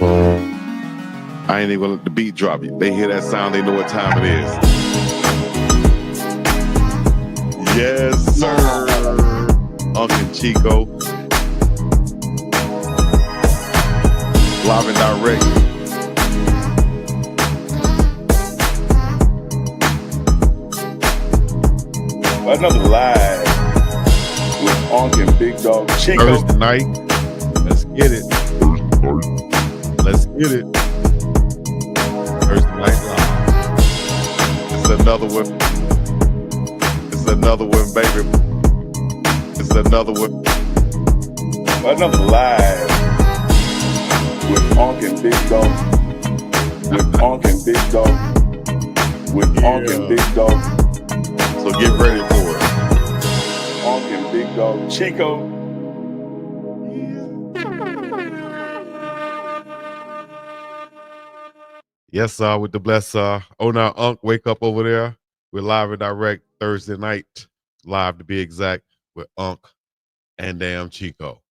I ain't even gonna let the beat drop. They hear that sound, they know what time it is. Yes, sir. UNK and Chico. Live and direct. Another live with UNK and Big Dog Chico. Thursday night. Let's get it. Let's get it. Thursday night live. It's another one. It's another one, baby. It's another one. Another live with UNK and Big Dog. With UNK and Big Dog. With UNK and Big Dog. So get ready for it. UNK and Big Dog Chico. Yes, sir, with the bless, sir. Oh, now, UNK, wake up over there. We're live and direct Thursday night. Live, to be exact, with UNK and damn Chico.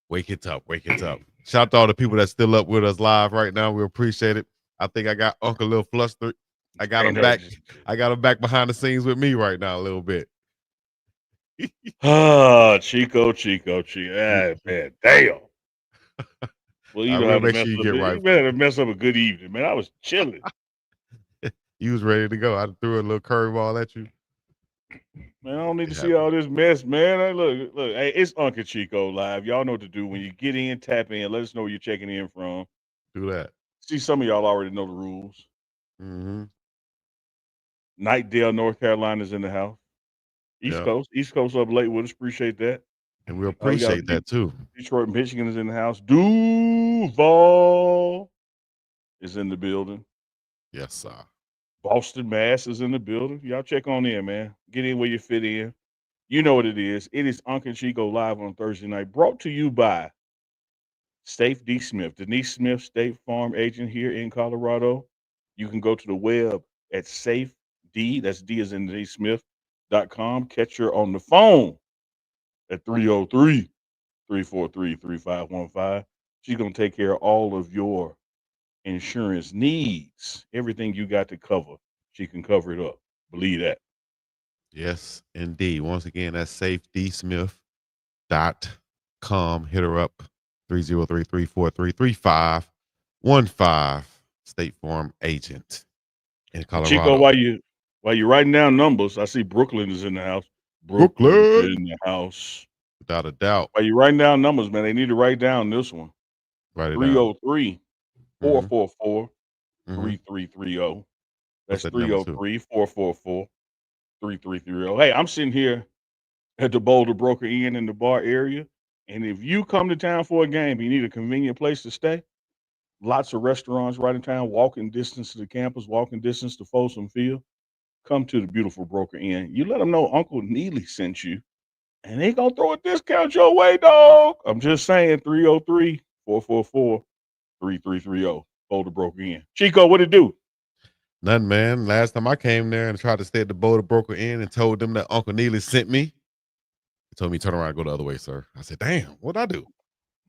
Wake it up, wake it up. Shout out to all the people that's still up with us live right now. We appreciate it. I think I got UNK a little flustered. I got him back. I got him back behind the scenes with me right now a little bit. Chico. Ah, man, damn. Well, you know how to mess up. You better mess up a good evening, man. I was chilling. You was ready to go. I threw a little curveball at you. Man, I don't need to see all this mess, man. Hey, look. Hey, it's UNK and Chico live. Y'all know what to do. When you get in, tap in. Let us know where you're checking in from. Do that. See, some of y'all already know the rules. Mm-hmm. Nightdale, North Carolina is in the house. East Coast up late with us. Appreciate that. And we appreciate that too. Detroit, Michigan is in the house. Duval is in the building. Yes, sir. Boston, Mass is in the building. Y'all check on in, man. Get in where you fit in. You know what it is. It is UNK and Chico live on Thursday night, brought to you by Safe D. Smith, Denise Smith, State Farm agent here in Colorado. You can go to the web at Safe D, that's D as in Denise Smith.com. Catch her on the phone at 303-343-3515. She's going to take care of all of your insurance needs. Everything you got to cover, she can cover it up. Believe that. Yes, indeed. Once again, that's safeddsmith.com. Hit her up, 303-343-3515. State Farm agent in Colorado. Chico, while you writing down numbers, I see Brooklyn is in the house. Brooklyn in the house. Without a doubt. While you writing down numbers, man, they need to write down this one. Write it down. 303-444-3330. That's 303-444-3330. Hey, I'm sitting here at the Boulder Broker Inn in the bar area. And if you come to town for a game, you need a convenient place to stay. Lots of restaurants right in town, walking distance to the campus, walking distance to Folsom Field. Come to the beautiful Broker Inn. You let them know Uncle Neely sent you, and they gonna throw a discount your way, dog. I'm just saying, 303-444-3330. Boulder Broker Inn. Chico, what it do? Nothing, man. Last time I came there and tried to stay at the Boulder Broker Inn and told them that Uncle Neely sent me, he told me turn around and go the other way, sir. I said, damn, what'd I do?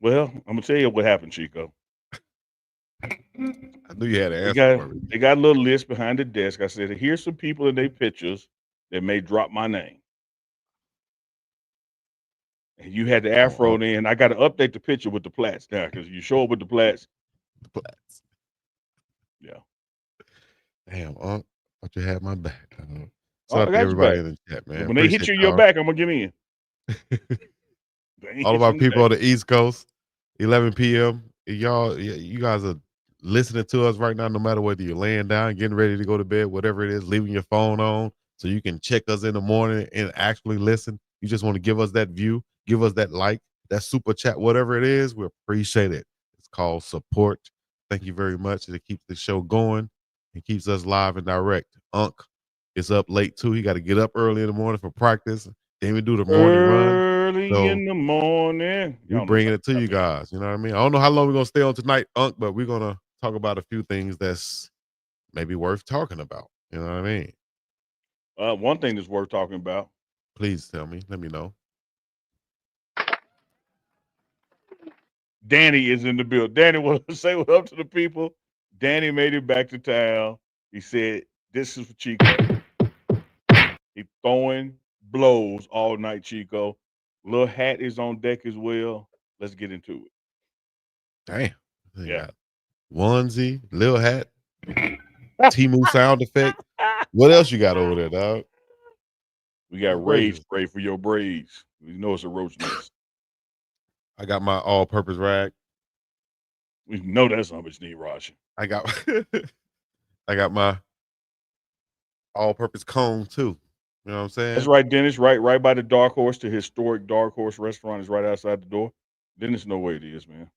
Well, I'm gonna tell you what happened, Chico. I knew you had an answer for me. They got a little list behind the desk. I said, here's some people in their pictures that may drop my name. And you had the afro in. I got to update the picture with the plaits now because you show up with the plaits. Yeah. Damn, thought you had my back. So to everybody in the chat, man. When they hit you in your back, I'm gonna get in. All of our people on the East Coast, 11 p.m. You guys are listening to us right now, no matter whether you're laying down, getting ready to go to bed, whatever it is, leaving your phone on so you can check us in the morning and actually listen. You just want to give us that view, give us that like, that super chat, whatever it is, we appreciate it. It's called support. Thank you very much. It keeps the show going and keeps us live and direct. UNK is up late too. He got to get up early in the morning for practice. Then we do the morning run. Early in the morning. We're bringing it to you guys. You know what I mean? I don't know how long we're going to stay on tonight, UNK, but we're going to talk about a few things that's maybe worth talking about. You know what I mean? One thing that's worth talking about. Please tell me. Let me know. Danny is in the building. Danny, want to say what up to the people? Danny made it back to town. He said, "This is for Chico." He throwing blows all night, Chico. Little hat is on deck as well. Let's get into Damn. it. They Yeah. got onesie, little hat, Timu sound effect. What else you got over there, dog? We It's got rage crazy. spray for your braids. We know it's a roach nest. I got my all-purpose rag. We know that's how much need washing. I got I got my all-purpose comb too. You know what I'm That's saying? right, Dennis. Right by the Dark Horse. The historic Dark Horse restaurant is right outside the door. Dennis know where it is, man.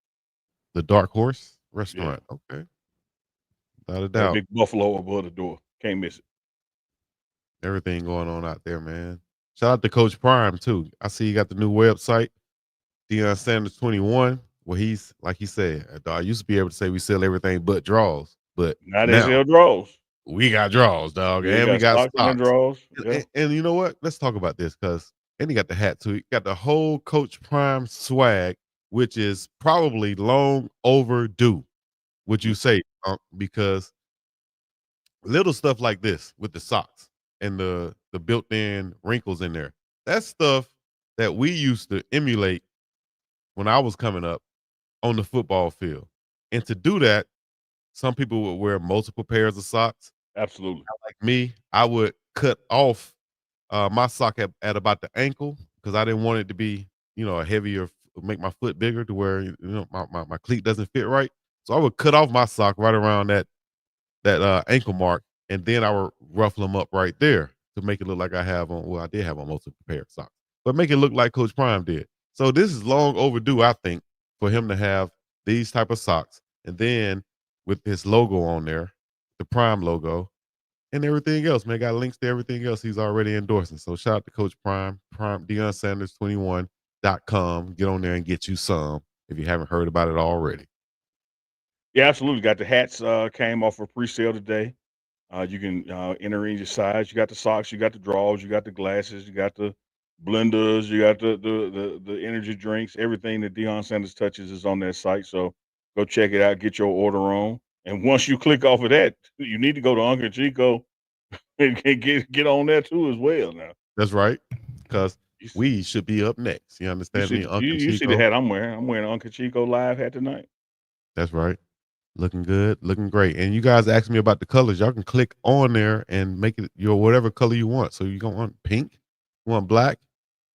The Dark Horse Yeah. restaurant. Okay. Without a Got a doubt. big buffalo above the door. Can't miss it. Everything going on out there, man. Shout out to Coach Prime too. I see you got the new website, Deion Sanders 21, where he's like he said, I used to be able to say we sell everything but draws, but Now they now sell draws. we got draws, dog, Yeah, you and we got got socks and the socks. draws. And, Yeah. and, and you know what? Let's talk about this because and he got the hat too. He got the whole Coach Prime swag, which is probably long overdue. Would you Mm, say? Because little stuff like this with the socks and the built-in wrinkles in there. That's stuff that we used to emulate when I was coming up on the football field. And to do that, some people would wear multiple pairs of socks. absolutely. Like me, I would cut off my sock at about the ankle because I didn't want it to be, a heavier, make my foot bigger to where my cleat doesn't fit right. So I would cut off my sock right around that ankle mark, and then I would ruffle them up right there to make it look like I have on. Well, I did have on multiple pair of socks, but make it look like Coach Prime did. So this is long overdue, I think, for him to have these type of socks, and then with his logo on there, the Prime logo, and everything else. Man, got links to everything else he's already endorsing. So shout out to Coach Prime Deion Sanders 21.com. Get on there and get you some if you haven't heard about it already. Yeah, absolutely. Got the hats came off for pre-sale today. You can enter in your size. You got the socks, you got the drawers, you got the glasses, you got the blenders, you got the energy drinks. Everything that Deion Sanders touches is on that site. So go check it out, get your order on. And once you click off of that, you need to go to Uncle Chico and get on there too as well. Now That's right, because you, s- we should be up next. You you understand see me, the, you, Uncle you see the Chico? hat I'm wearing. I'm wearing an Uncle Chico live hat tonight. That's right. Looking good, looking great. And you guys asked me about the colors. Y'all can click on there and make it your whatever color you want. So you don't want pink, you want black.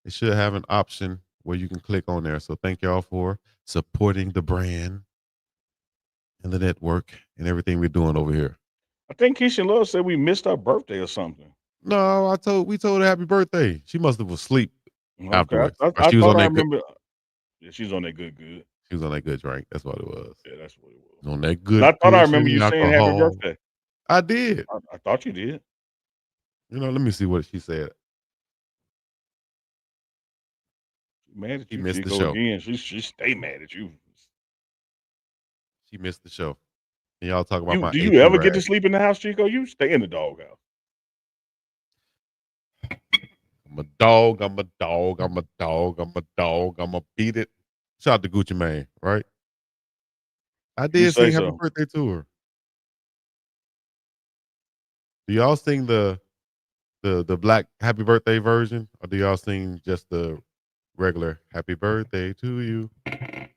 It should have an option where you can click on there. So thank y'all for supporting the brand and the network and everything we're doing over here. I think Keisha Love said we missed our birthday or something. No, we told her happy birthday. She must have was asleep Okay, afterwards. Or I she was thought on I that good remember. Yeah, she's on that good. she was on that good drink. That's what it was. Yeah, that's what it was. On that 'Cause good I thought I remember cushiony you saying happy alcohol. birthday. I did. I thought you did. Let me see what she said. Mad at She you, missed the Chico, show. again. She stay mad at you. She missed the show. And y'all talk about You my do you AP ever get to rag. sleep in the house, Chico? You stay in the doghouse. I'm a dog. I'm a dog. I'm a dog. I'm a dog. I'm a beat it. Shout out to Gucci Mane, right? I You did say sing happy so. birthday to her. Do y'all sing the black happy birthday version, or do y'all sing just the regular happy birthday to you?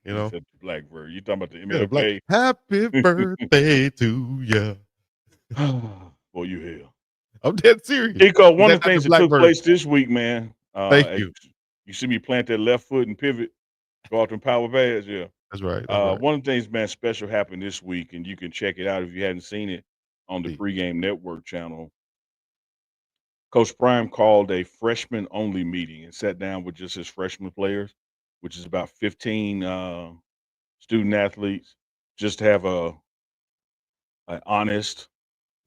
You He know, said the black bird. You talking about the yeah, the black MLK? happy birthday to you. Boy, you hell. I'm dead serious. Chico, Is one that of the not the things that black took version? place this week, man, Thank as you. you see me plant that left foot and pivot, go out them power pads, yeah. That's right. That's right. One of the things, man, special happened this week, and you can check it out if you hadn't seen it on the See, pregame network channel. Coach Prime called a freshman only meeting and sat down with just his freshman players, which is about 15 student athletes, just to have an honest,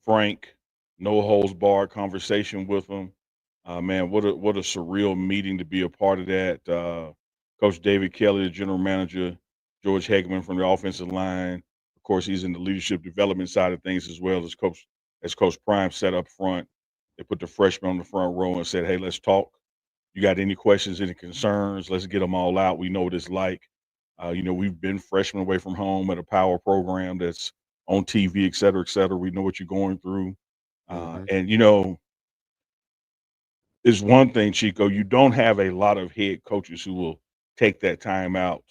frank, no holds barred conversation with them. Man, what a surreal meeting to be a part of that. Coach David Kelly, the general manager, George Hegman from the offensive line. Of course, he's in the leadership development side of things as well as Coach Prime set up front. They put the freshmen on the front row and said, "Hey, let's talk. You got any questions, any concerns? Let's get them all out. We know what it's like." We've been freshmen away from home at a power program that's on TV, et cetera, et cetera. We know what you're going through. Mhm. And, is one thing, Chico, you don't have a lot of head coaches who will take that time out,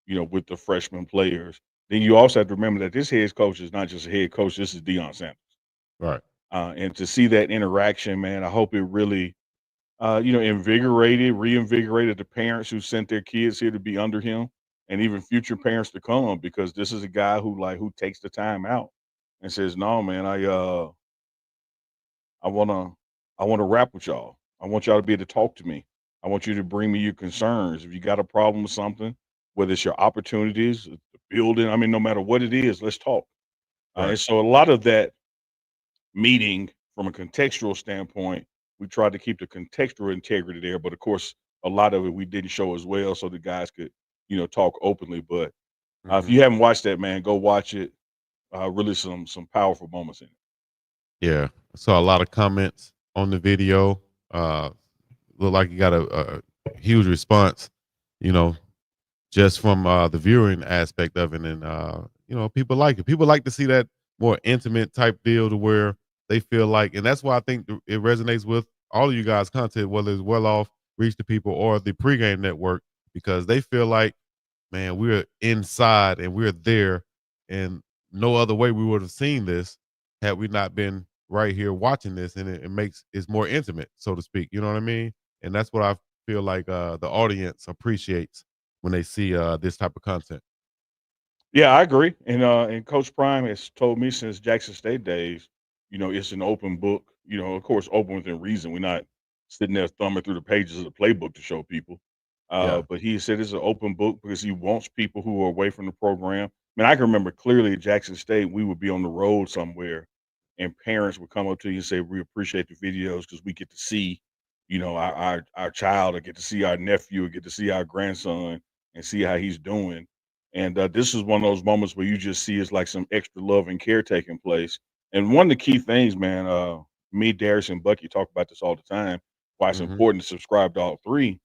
with the freshman players. Then you also have to remember that this head coach is not just a head coach. This is Deion Sanders. Right. And to see that interaction, man, I hope it really, reinvigorated the parents who sent their kids here to be under him, and even future parents to come, because this is a guy who takes the time out and says, "No, man, I wanna I wanna rap with y'all. I want y'all to be able to talk to me. I want you to bring me your concerns. If you got a problem with something, whether it's your opportunities, the building, I mean, no matter what it is, let's talk." Right. And so a lot of that meeting from a contextual standpoint, we tried to keep the contextual integrity there, but of course, a lot of it we didn't show as well, so the guys could, talk openly. But if Mhm. you haven't watched that, man, go watch it. Really, some powerful moments in it. Yeah. Saw a lot of comments on the video. Uh, Look like you got a huge response, you know, just from the viewing aspect of it. And people like it. People like to see that more intimate type deal to where they feel like, and that's why I think it resonates with all of you guys' content, whether it's Well Off, Reach the People, or the Pregame Network, because they feel like, man, we're inside and we're there, and no other way we would have seen this had we not been right here watching this, and it makes it's more intimate, so to speak. You know what I mean? And that's what I feel like the audience appreciates when they see this type of content. Yeah, I agree. And Coach Prime has told me since Jackson State days, it's an open book. Of course, open within reason. We're not sitting there thumbing through the pages of the playbook to show people. Yeah. But he said it's an open book because he wants people who are away from the program. I mean, I can remember clearly at Jackson State, we would be on the road somewhere, and parents would come up to you and say, "We appreciate the videos because we get to see, our child, or get to see our nephew, or get to see our grandson, and see how he's doing." And this is one of those moments where you just see it's like some extra love and care taking place. And one of the key things, man, me, Darius, and Bucky talk about this all the time. Why it's Hmm. important to subscribe to all three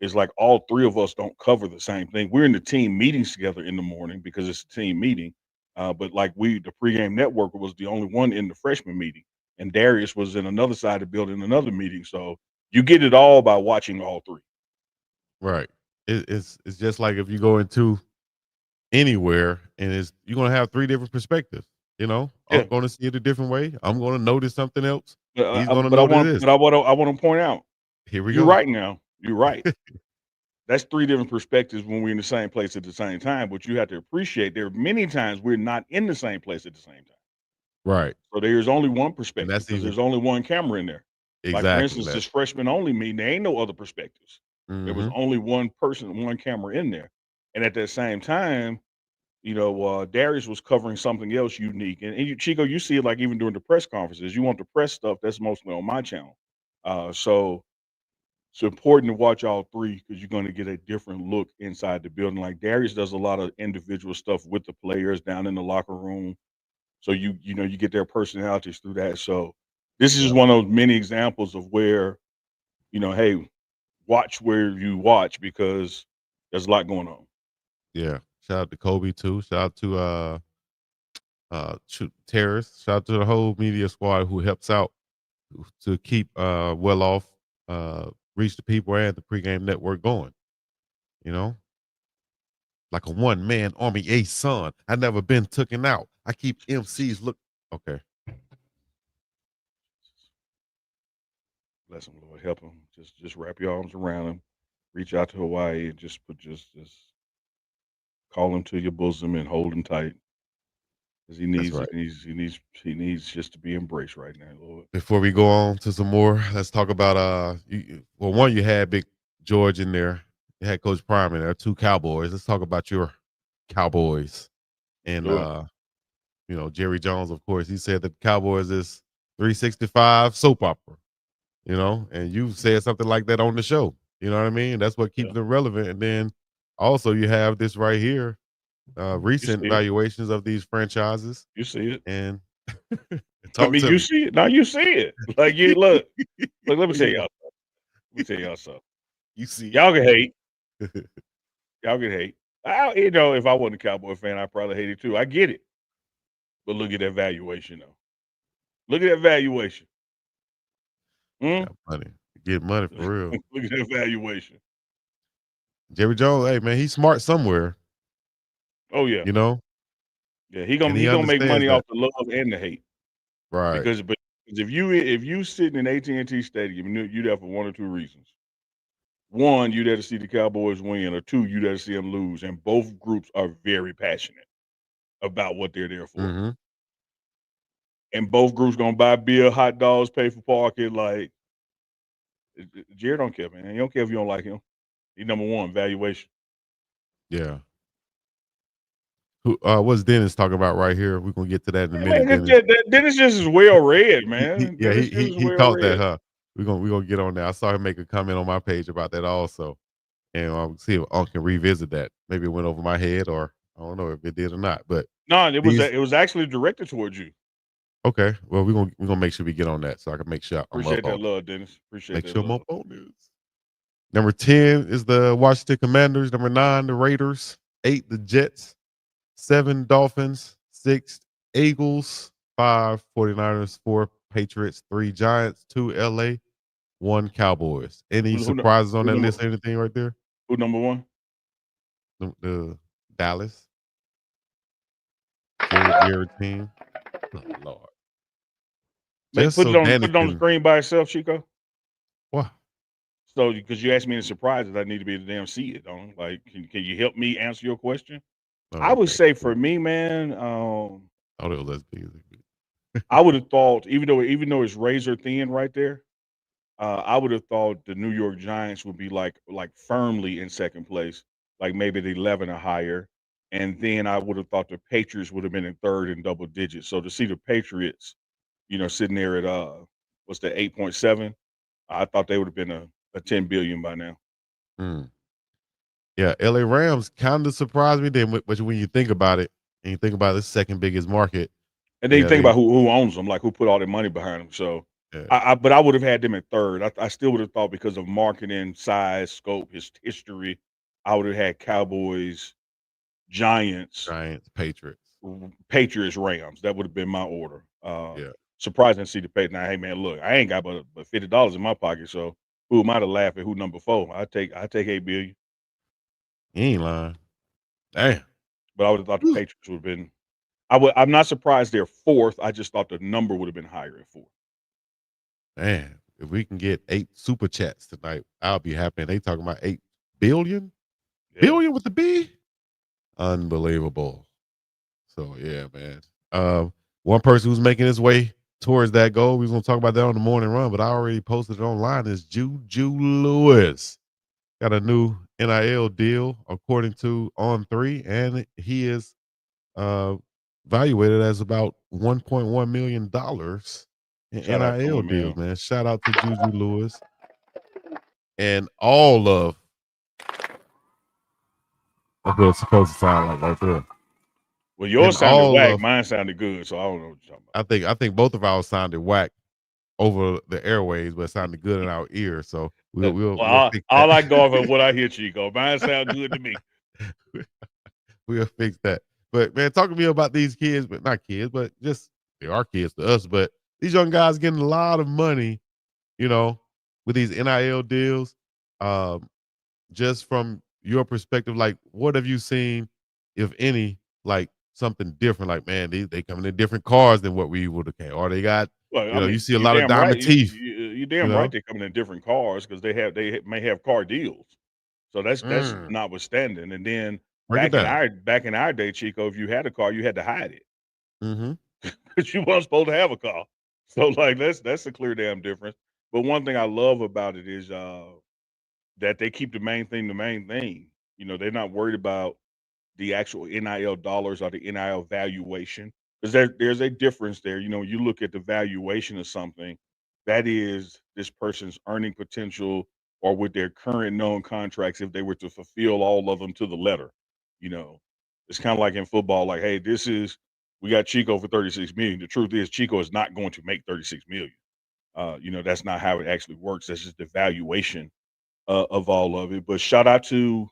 is like all three of us don't cover the same thing. We're in the team meetings together in the morning because it's a team meeting. But like the pregame network was the only one in the freshman meeting, and Darius was in another side of the building, another meeting. So you get it all by watching all three. Right. It's just like if you go into anywhere, and it's you're gonna have three different perspectives. Yeah. I'm gonna see it a different way. I'm gonna notice something else. But He's gonna I notice want, this. but I want to point out, Here we you're go. right now. You're right. That's three different perspectives when we're in the same place at the same time. But you have to appreciate there are many times we're not in the same place at the same time. Right. So there's only one And perspective that's because even there's only one camera in there. Like for exactly instance, that. this freshman only meeting, there ain't no other perspectives. There was Hmm. only one person, one camera in there. And at that same time, Darius was covering something else unique. Chico, you see it like even during the press conferences. You want the press stuff, that's mostly on my channel. So it's important to watch all three because you're going to get a different look inside the building. Like Darius does a lot of individual stuff with the players down in the locker room, so you get their personalities through that. So this is just Yeah. one of those many examples of where hey, watch where you watch because there's a lot going on. Yeah. Shout out to Kobe too. Shout out to Terrace. Shout out to the whole media squad who helps out to keep Well Off, uh Reach the People, and the Pregame Network going. You know, like a one man army, a son. I never been taken out. I keep MCs look. Okay, Bless him, Lord, help him. Just wrap your arms around him. Reach out to Hawaii and just call him to your bosom and hold him tight because he that's needs right. it. He needs just to be embraced right now, Lord. Before we go on to some more, let's talk about well, one, you had Big George in there. You had Coach Prime in there, two Cowboys. Let's talk about your Cowboys. And Sure. Jerry Jones, of course, he said that Cowboys is 365 soap opera, and you said something like that on the show. You know what I mean? That's what keeps Yeah. them relevant. And then also you have this right here, You recent see it. valuations of these franchises. You see it. And I talk mean, to you me. see it. Now you see it. Like you look, let me tell Yeah, y'all. Let me tell y'all something. you see Y'all can hate. Y'all can hate. If I wasn't a Cowboy fan, I probably hate it too. I get it, but look at that valuation though. Look at that valuation. Hmm? Got money. Get money for real. Look at that valuation. Jerry Jones, hey man, he's smart somewhere, Oh yeah, you know, yeah. He and gonna he he gonna make understands money off that. the love and the hate Right. because if you sitting in AT&T Stadium, you there for one or two reasons. One, you there to see the Cowboys win, or two, you there to see them lose, and both groups are very passionate about what they're there for. Mhm. And both groups gonna buy beer, hot dogs, pay for parking. Like Jared don't care, man. He don't care if you don't like him. He number one valuation. Yeah. Who what's Dennis talking about right here? We're gonna get to that in a minute, Man, Dennis. Dennis just is well read, He man. yeah, Dennis just is he well caught that, read. huh? We're gonna get on that. I saw him make a comment on my page about that also. And see if I can revisit that. Maybe it went over my head or I don't know if it did or not. But No, these it was actually directed towards you. okay. Well, we're gonna make sure we get on that so I can make sure I'm up Appreciate that on it. love, Dennis. Appreciate Make that sure I'm up love. on this. Number 10 is the Washington Commanders. Number 9, the Raiders. 8, the Jets. 7, Dolphins. 6, Eagles. 5, 49ers. 4, Patriots. 3, Giants. 2, LA. 1, Cowboys. Any Who, who, nu- surprises on who that number list? Anything right there? who number one? The Dallas. Jared team. Oh, Lord. Make Just so put Danny it on the can screen by itself, Chico. what? So because you asked me any surprises, I need to be able to damn see it. Don't like can you help me answer your question? I Oh, would okay, say for cool. me, man, Thought it was as big as it could. I would have thought even though it's razor thin right there, I would have thought the New York Giants would be like firmly in second place, like maybe the 11 or higher, and then I would have thought the Patriots would have been in third in double digits. So to see the Patriots, sitting there at what's the 8.7, I thought they would have been a 10 billion by now. Mm. Yeah, LA Rams kind of surprised me then, but when you think about it, and you think about the second biggest market, And then you yeah, think they about who owns them, like who put all their money behind them. So, yeah, but I would have had them at third. I still would have thought because of marketing, size, scope, his history, I would have had Cowboys, Giants, Giants, Patriots. Patriots, Rams. That would have been my order. Yeah, Surprising to see the Patriots. Now, hey man, look, I ain't got but $50 in my pocket, so who am I to laugh at who number four? I take 8 billion, you ain't lying. Damn. but I would have thought the Whew. Patriots would have been. I'm not surprised they're fourth. I just thought the number would have been higher at fourth. Man, if we can get 8 super chats tonight, I'll be happy. And they talking about 8 billion? Yeah. Billion with the B? Unbelievable. So yeah, man. One person who's making his way towards that goal, we are gonna talk about that on the morning run, but I already posted it online. Is Juju Lewis got a new NIL deal according to On3, and he is uh valuated as about $1.1 million in Shout out to NIL him, deals, man. man. Shout out to Juju Lewis and all of that's what it's supposed to sound like right there. Well, And yours sounded all whack. of Mine sounded good, so I don't know what you're talking about. I think both of ours sounded whack over the airways, but it sounded good in our ears. So Well, we'll fix that. all I go off of what I hear, Chico. Mine sound good to me. We'll fix that. But man, talk to me about these kids, but not kids, but just they are kids to us. But these young guys getting a lot of money, you know, with these NIL deals. Um, just from your perspective, like what have you seen, if any, like something different? Like, man, they coming in different cars than what we would have came, or they got, Well, I you mean, see a you're lot of damn right. diamond teeth, You you damn right. know. They're coming in different cars because may have car deals. So that's Mm, notwithstanding. And then break it down. back in our day, Chico, if you had a car, you had to hide it Mm-hmm. because you weren't supposed to have a car. So like that's a clear damn difference. But one thing I love about it is that they keep the main thing the main thing. They're not worried about the actual NIL dollars or the NIL valuation. Because there's a difference there. You look at the valuation of something, that is this person's earning potential or with their current known contracts if they were to fulfill all of them to the letter. You know, it's kind of like in football, like, hey, we got Chico for 36 million. The truth is Chico is not going to make 36 million. That's not how it actually works. That's just the valuation of all of it. But shout out to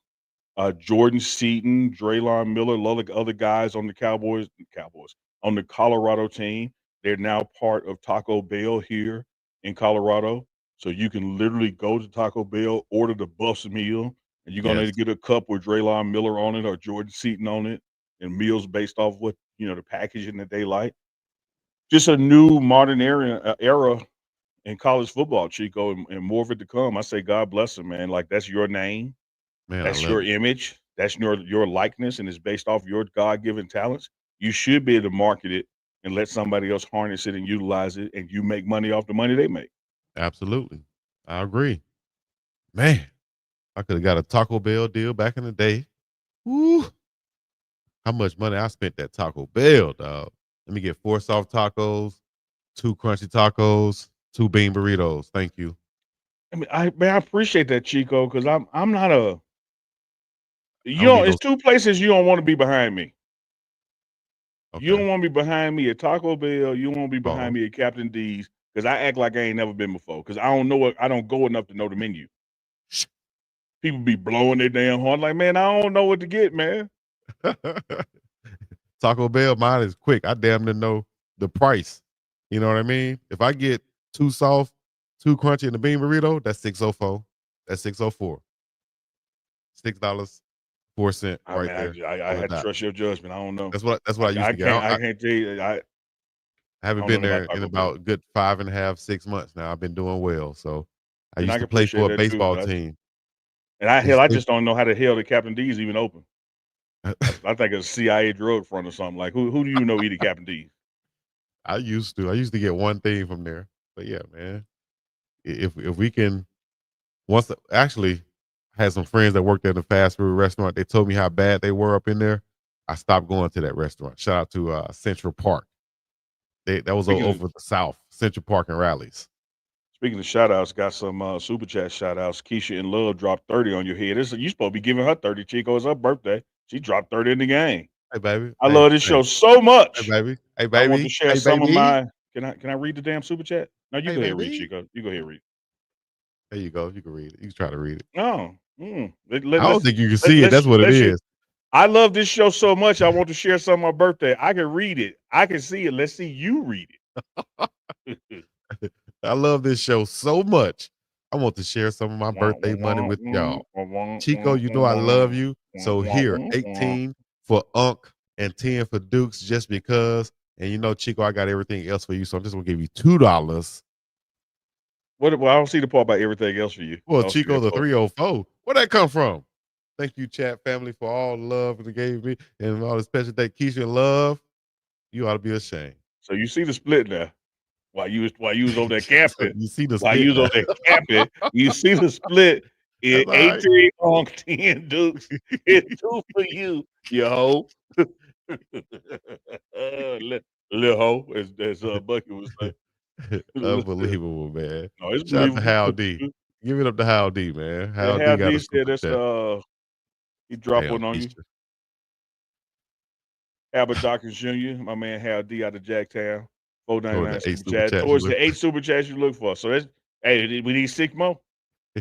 Jordan Seaton, Draylon Miller, a lot of other guys on the Cowboys on the Colorado team. They're now part of Taco Bell here in Colorado. So you can literally go to Taco Bell, order the Buffs meal, and you're gonna Yes, get a cup with Draylon Miller on it or Jordan Seaton on it, and meals based off what the packaging that they like. Just a new modern era in college football, Chico, and more of it to come. I say God bless them, man. Like that's your name, man, I that's love your it. image, that's your likeness, and it's based off your God given talents. You should be able to market it and let somebody else harness it and utilize it, and you make money off the money they make. Absolutely, I agree. Man, I could have got a Taco Bell deal back in the day. Woo! How much money I spent at Taco Bell, dog. Let me get 4 soft tacos, 2 crunchy tacos, 2 bean burritos. Thank you. I mean, I appreciate that, Chico, because I'm not a I don't need it's no. two places you don't want to be behind me. You Okay, don't want to be behind me at Taco Bell. You won't be behind pause. me at Captain D's because I act like I ain't never been before because I don't know I don't go enough to know the menu. People be blowing their damn horn like, man, I don't know what to get, man. Taco Bell, mine is quick. I damn near know the price. You know what I mean? If I get 2 soft, 2 crunchy, and a bean burrito, that's 604. That's 604. $6.04 I right mean, there I on the had to dot. trust your judgment. I don't know. That's what I used to get. I can't tell you. I I haven't don't know been about there in Taco Bell, about a good 5 and a half, 6 months now. I've been doing well. So I and I used can to play appreciate for a that too. baseball But team. I just don't know how the hell the Captain D's even open. I think it's a CIA drug front or something. Like who do you know eat at Captain D's? I used to. I used to get one thing from there. But yeah, man. If we can once actually I had some friends that worked at a fast food restaurant. They told me how bad they were up in there. I stopped going to that restaurant. Shout out to Central Park. That was Speaking of over the South, Central Park and Rallies. speaking of shout outs, got some super chat shout outs. Keisha in Love dropped 30 on your head. You supposed to be giving her 30, Chico. It's her birthday. She dropped 30 in the game. Hey baby. I Hey, love this hey, show so hey much. baby. Hey I want to baby. share Hey some of baby. my can I read the damn super chat? No, you Hey go ahead and read, baby. Chico. You go ahead and read. There you go. You can read it. You can try to read it. No. I don't think you can Let, see it. let's That's what it let's share. is. I love this show so much. I want to share some of my birthday. I can read it. I can see it. Let's see you read it. I love this show so much. I want to share some of my Wah, birthday wah, money wah, with wah, y'all. wah, wah, Chico, wah, you know I love wah, you. wah, So wah, here, wah, wah. 18 for Unc and 10 for Dukes just because. And you know, Chico, I got everything else for you. So I'm just gonna give you $2. Well, I don't see the part about everything else for you. I Well, don't see Chico that the part. 304. Where'd that come from? Thank you, chat family, for all the love they gave me and all the special day. Keisha love. You ought to be ashamed. So you see the split now. While you was over there So camping, you see the while you split was now. over there camping, you see the split in That's all right. 18 on 10 Dukes. It's two for you, you hoe. Li- Little hoe, as Bucky would say. Unbelievable, man. No, it's Shout out to believable. Hal D. Give it up to Hal D, man. Yeah, Hal D Hal got D a said super that's chat. he dropped Damn, one on you. Keisha. Albert Dawkins Jr., my man Hal D out of Jacktown, Toward 499 the 8 super super chat. chats you Towards look the 8 super chats you look for. So that's hey, we need 6 more.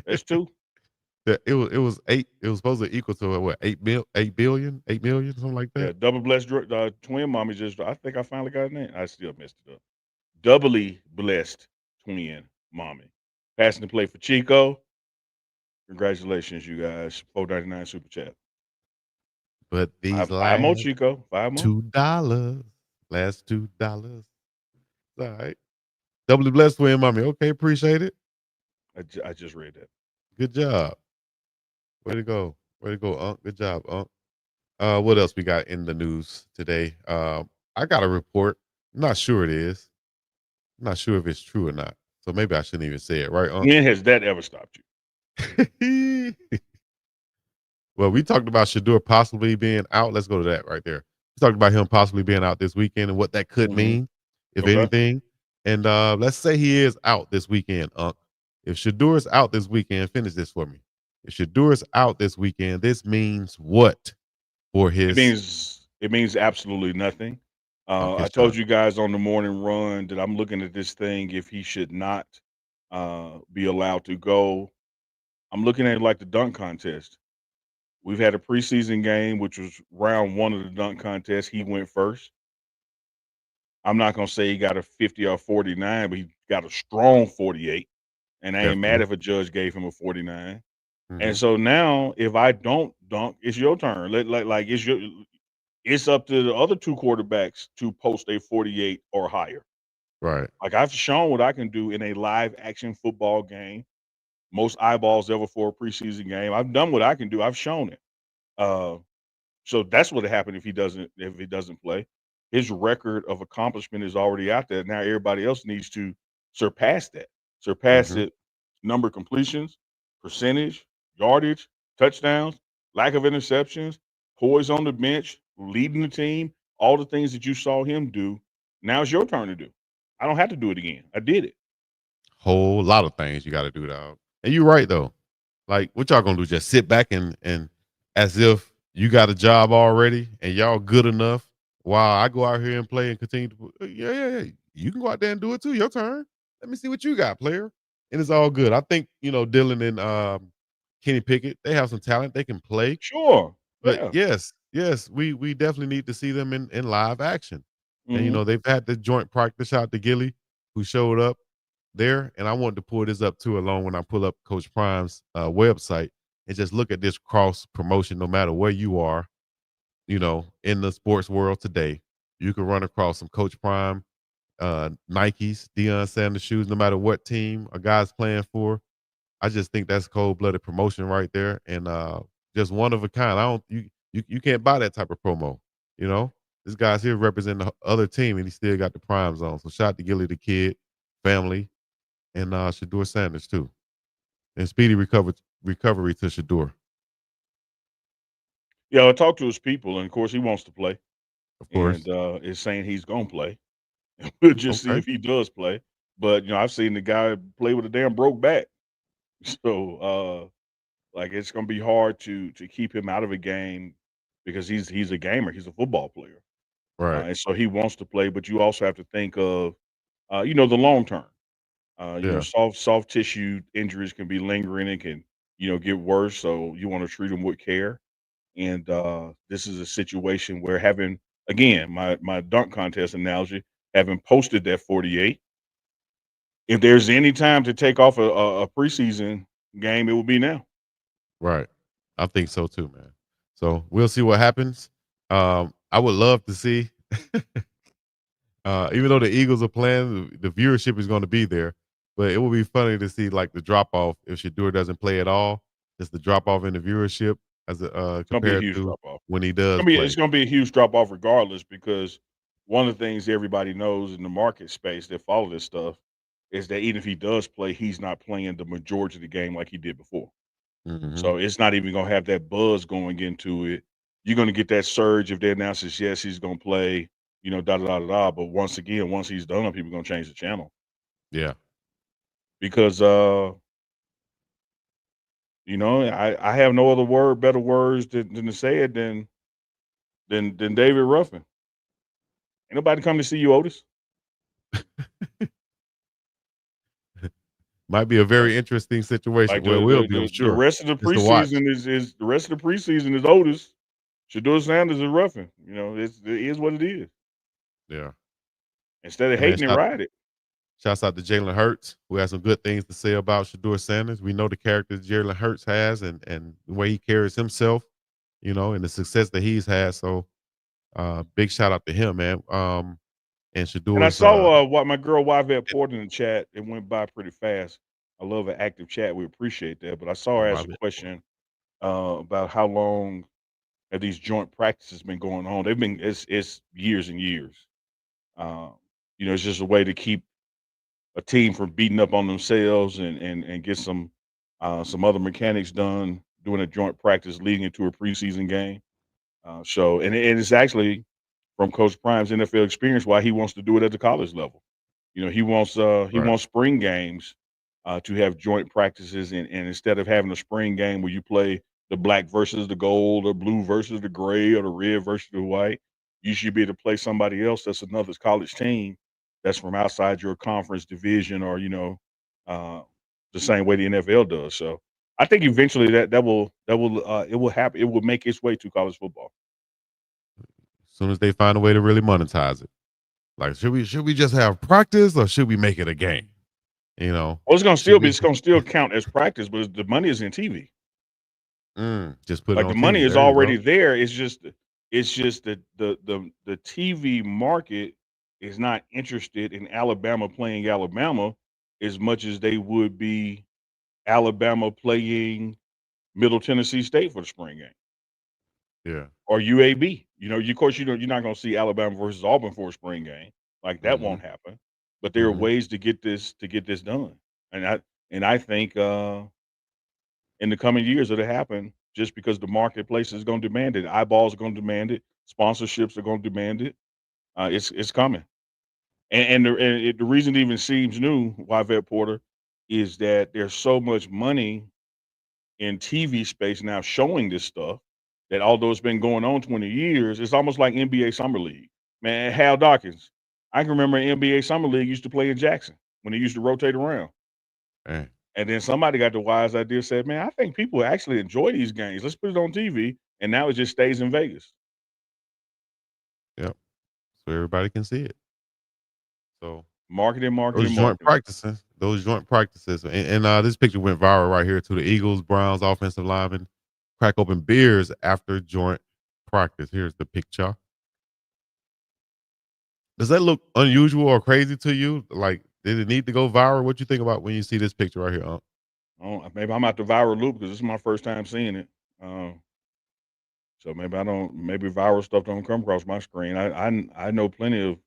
That's 2. Yeah, it was 8. It was supposed to equal to what, 8 billion, 8 million, something like Yeah, that. double blessed twin mommy just I think I finally got a name. I still messed it up. Doubly blessed twin mommy. Passing the play for Chico. Congratulations, you guys. 499 super chat. But these Five more, last Chico. 5 more. $2, last $2. All right. Doubly blessed twin mommy. Okay, appreciate it. I just read that. Good job. Way to go. Way to go, Unc. Good job, Unc. What else we got in the news today? I got a report. I'm not sure it is. I'm not sure if it's true or not. So maybe I shouldn't even say it, right, Unc? When has that ever stopped you? Well, we talked about Shedeur possibly being out. Let's go to that right there. We talked about him possibly being out this weekend and what that could Mhm. mean, if Okay. anything. And let's say he is out this weekend, Unc. If Shadeur's out this weekend, finish this for me. If Shadeur's out this weekend, this means what for It his means absolutely nothing. I his told job? you guys on the morning run that I'm looking at this thing if he should not be allowed to go. I'm looking at it like the dunk contest. We've had a preseason game, which was round one of the dunk contest. He went first. I'm not gonna say he got a 50 or 49, but he got a strong 48. And I ain't mad Definitely. if a judge gave him a 49. And Hmm. so now, if I don't dunk, it's your turn. Like it's up to the other two quarterbacks to post a 48 or higher. Right. Like I've shown what I can do in a live action football game. Most eyeballs ever for a preseason game. I've done what I can do. I've shown it. Uh, so that's what happened if he doesn't play. His record of accomplishment is already out there. Now everybody else needs to surpass that. Surpass Hmm. it. Number of completions, percentage, yardage, touchdowns, lack of interceptions, poise on the bench, leading the team, all the things that you saw him do. Now it's your turn to do. I don't have to do it again. I did it. Whole lot of things you got to do, dog. And you're right though. Like, what y'all gonna do? Just sit back and as if you got a job already and y'all good enough while I go out here and play and continue to yeah, yeah, yeah. You can go out there and do it too. Your turn. Let me see what you got, player. And it's all good. I think, Dylan and Kenny Pickett, they have some talent. They can play. Sure. But Yeah. yes, yes, we definitely need to see them in live action. And Hmm. they've had the joint practice. Shout out to Gilly who showed up there. And I wanted to pull this up too along when I pull up Coach Prime's website and just look at this cross promotion no matter where you are, in the sports world today. You can run across some Coach Prime, Nikes, Deion Sanders shoes, no matter what team a guy's playing for. I just think that's cold-blooded promotion right there, and just one of a kind. I don't you can't buy that type of promo. You know, this guy's here representing the other team, and he still got the primes on. So shout out to Gilly the kid, family, and Shedeur Sanders too, and speedy recovery to Shedeur, Yeah, I talked to his people, and of course he wants to play, of and course. is saying he's gonna play. We'll just see Okay, if he does play. But I've seen the guy play with a damn broke back, so like it's gonna be hard to keep him out of a game because he's a gamer. He's a football player, right, and so he wants to play. But you also have to think of the long term. yeah, Soft tissue injuries can be lingering. It can get worse. So you want to treat them with care. And this is a situation where having again my dunk contest analogy, having posted that 48, if there's any time to take off a preseason game, it will be now. right. I think so too, man. So we'll see what happens. I would love to see. Even though the Eagles are playing, the viewership is going to be there. But it will be funny to see like the drop off if Shador doesn't play at all. Just the drop off in the viewership as It's gonna be a compared huge to drop off. when he does It's play. gonna be a huge drop off regardless because one of the things everybody knows in the market space that follow this stuff is that even if he does play, he's not playing the majority of the game like he did before. Hmm. So it's not even gonna have that buzz going into it. You're gonna get that surge if they announce this, yes, he's gonna play, da da da da da. But once again, once he's done, people gonna change the channel Yeah, because I have no other better words than to say it than David Ruffin. Ain't nobody come to see you, Otis. might be a Like very interesting situation. like Well, it will be, I'm the sure, rest of the just to watch. preseason is the rest of the preseason is Otis. Shedeur Sanders is Ruffin. It is what it is. Yeah, Instead of and man, hating it, ride it. shouts out to Jalen Hurts, who has some good things to say about Shador Sanders. We know the character Jalen Hurts has, and the way he carries himself, and the success that he's had. So big shout out to him, man. And And I Shador's saw what my girl Yvette poured in the chat. It went by pretty fast. I love an active chat. We appreciate that. But I saw her why ask a question about how long have these joint practices been going on. They've been it's years and years. Um, it's just a way to keep a team from beating up on themselves and get some other mechanics done doing a joint practice leading into a preseason game. And it's actually from Coach Prime's NFL experience why he wants to do it at the college level. He right, wants spring games to have joint practices and instead of having a spring game where you play the black versus the gold or blue versus the gray or the red versus the white, you should be able to play somebody else that's another college team that's from outside your conference division or uh, the same way the NFL does. So I think eventually that will it will happen. It will make its way to college football. As soon as they find a way to really monetize it. Like, should we just have practice or should we make it a game? You know, Well, should we it's gonna still count as practice, but the money is in TV. just put it Like on the money TV? is There you go. already there. It's just that the TV market is not interested in Alabama playing Alabama as much as they would be Alabama playing Middle Tennessee State for the spring game Yeah. or UAB. You know, of course, you're not going to see Alabama versus Auburn for a spring game. Like that hmm won't happen. But there are hmm ways to get this done, and I think in the coming years it'll happen just because the marketplace is going to demand it. Eyeballs are going to demand it. Sponsorships are going to demand it. It's coming, the reason it even seems new, Yvette Porter, is that there's so much money in TV space now showing this stuff that although it's been going on 20 years, it's almost like NBA Summer League. Man, Hal Dawkins, I can remember NBA Summer League used to play in Jackson when it used to rotate around. Hey, And then somebody got the wise idea, said, man, I think people actually enjoy these games. Let's put it on TV. And now it just stays in Vegas. yep. So everybody can see it. So Marketing, those marketing, joint marketing. practices, and this picture went viral right here to the Eagles, Browns offensive linemen crack open beers after joint practice. Here's the picture. Does that look unusual or crazy to you? Like, did it need to go viral? What you think about when you see this picture right here? Maybe I'm out the viral loop because this is my first time seeing it. So maybe I don't. Maybe viral stuff don't come across my screen. I know plenty of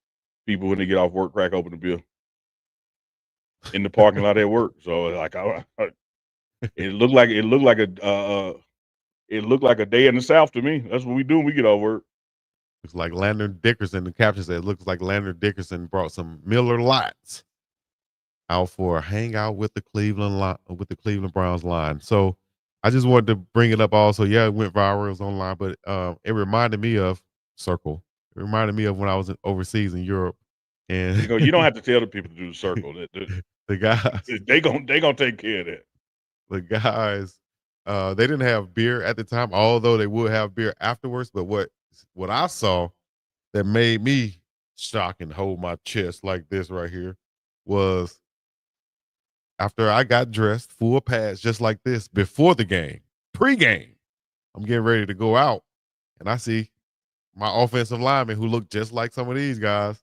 people when they get off work crack open the beer in the parking lot at work. So like it looked like a day in the South to me. That's what we do when we get off work. Looks like Landon Dickerson. The caption said, "Looks like Landon Dickerson brought some Miller Lights out for a hangout with the Cleveland Browns line." So I just wanted to bring it up. Also, yeah, it went viral. It was online, but it reminded me of Circle. It reminded me of when I was overseas in Europe, and You don't have to tell the people to do the circle. the guys, They gonna take care of that. the guys, they didn't have beer at the time, although they would have beer afterwards. But what I saw that made me shock and hold my chest like this right here was after I got dressed, full pads, just like this, before the game, pre-game. I'm getting ready to go out, and I see my offensive linemen who look just like some of these guys,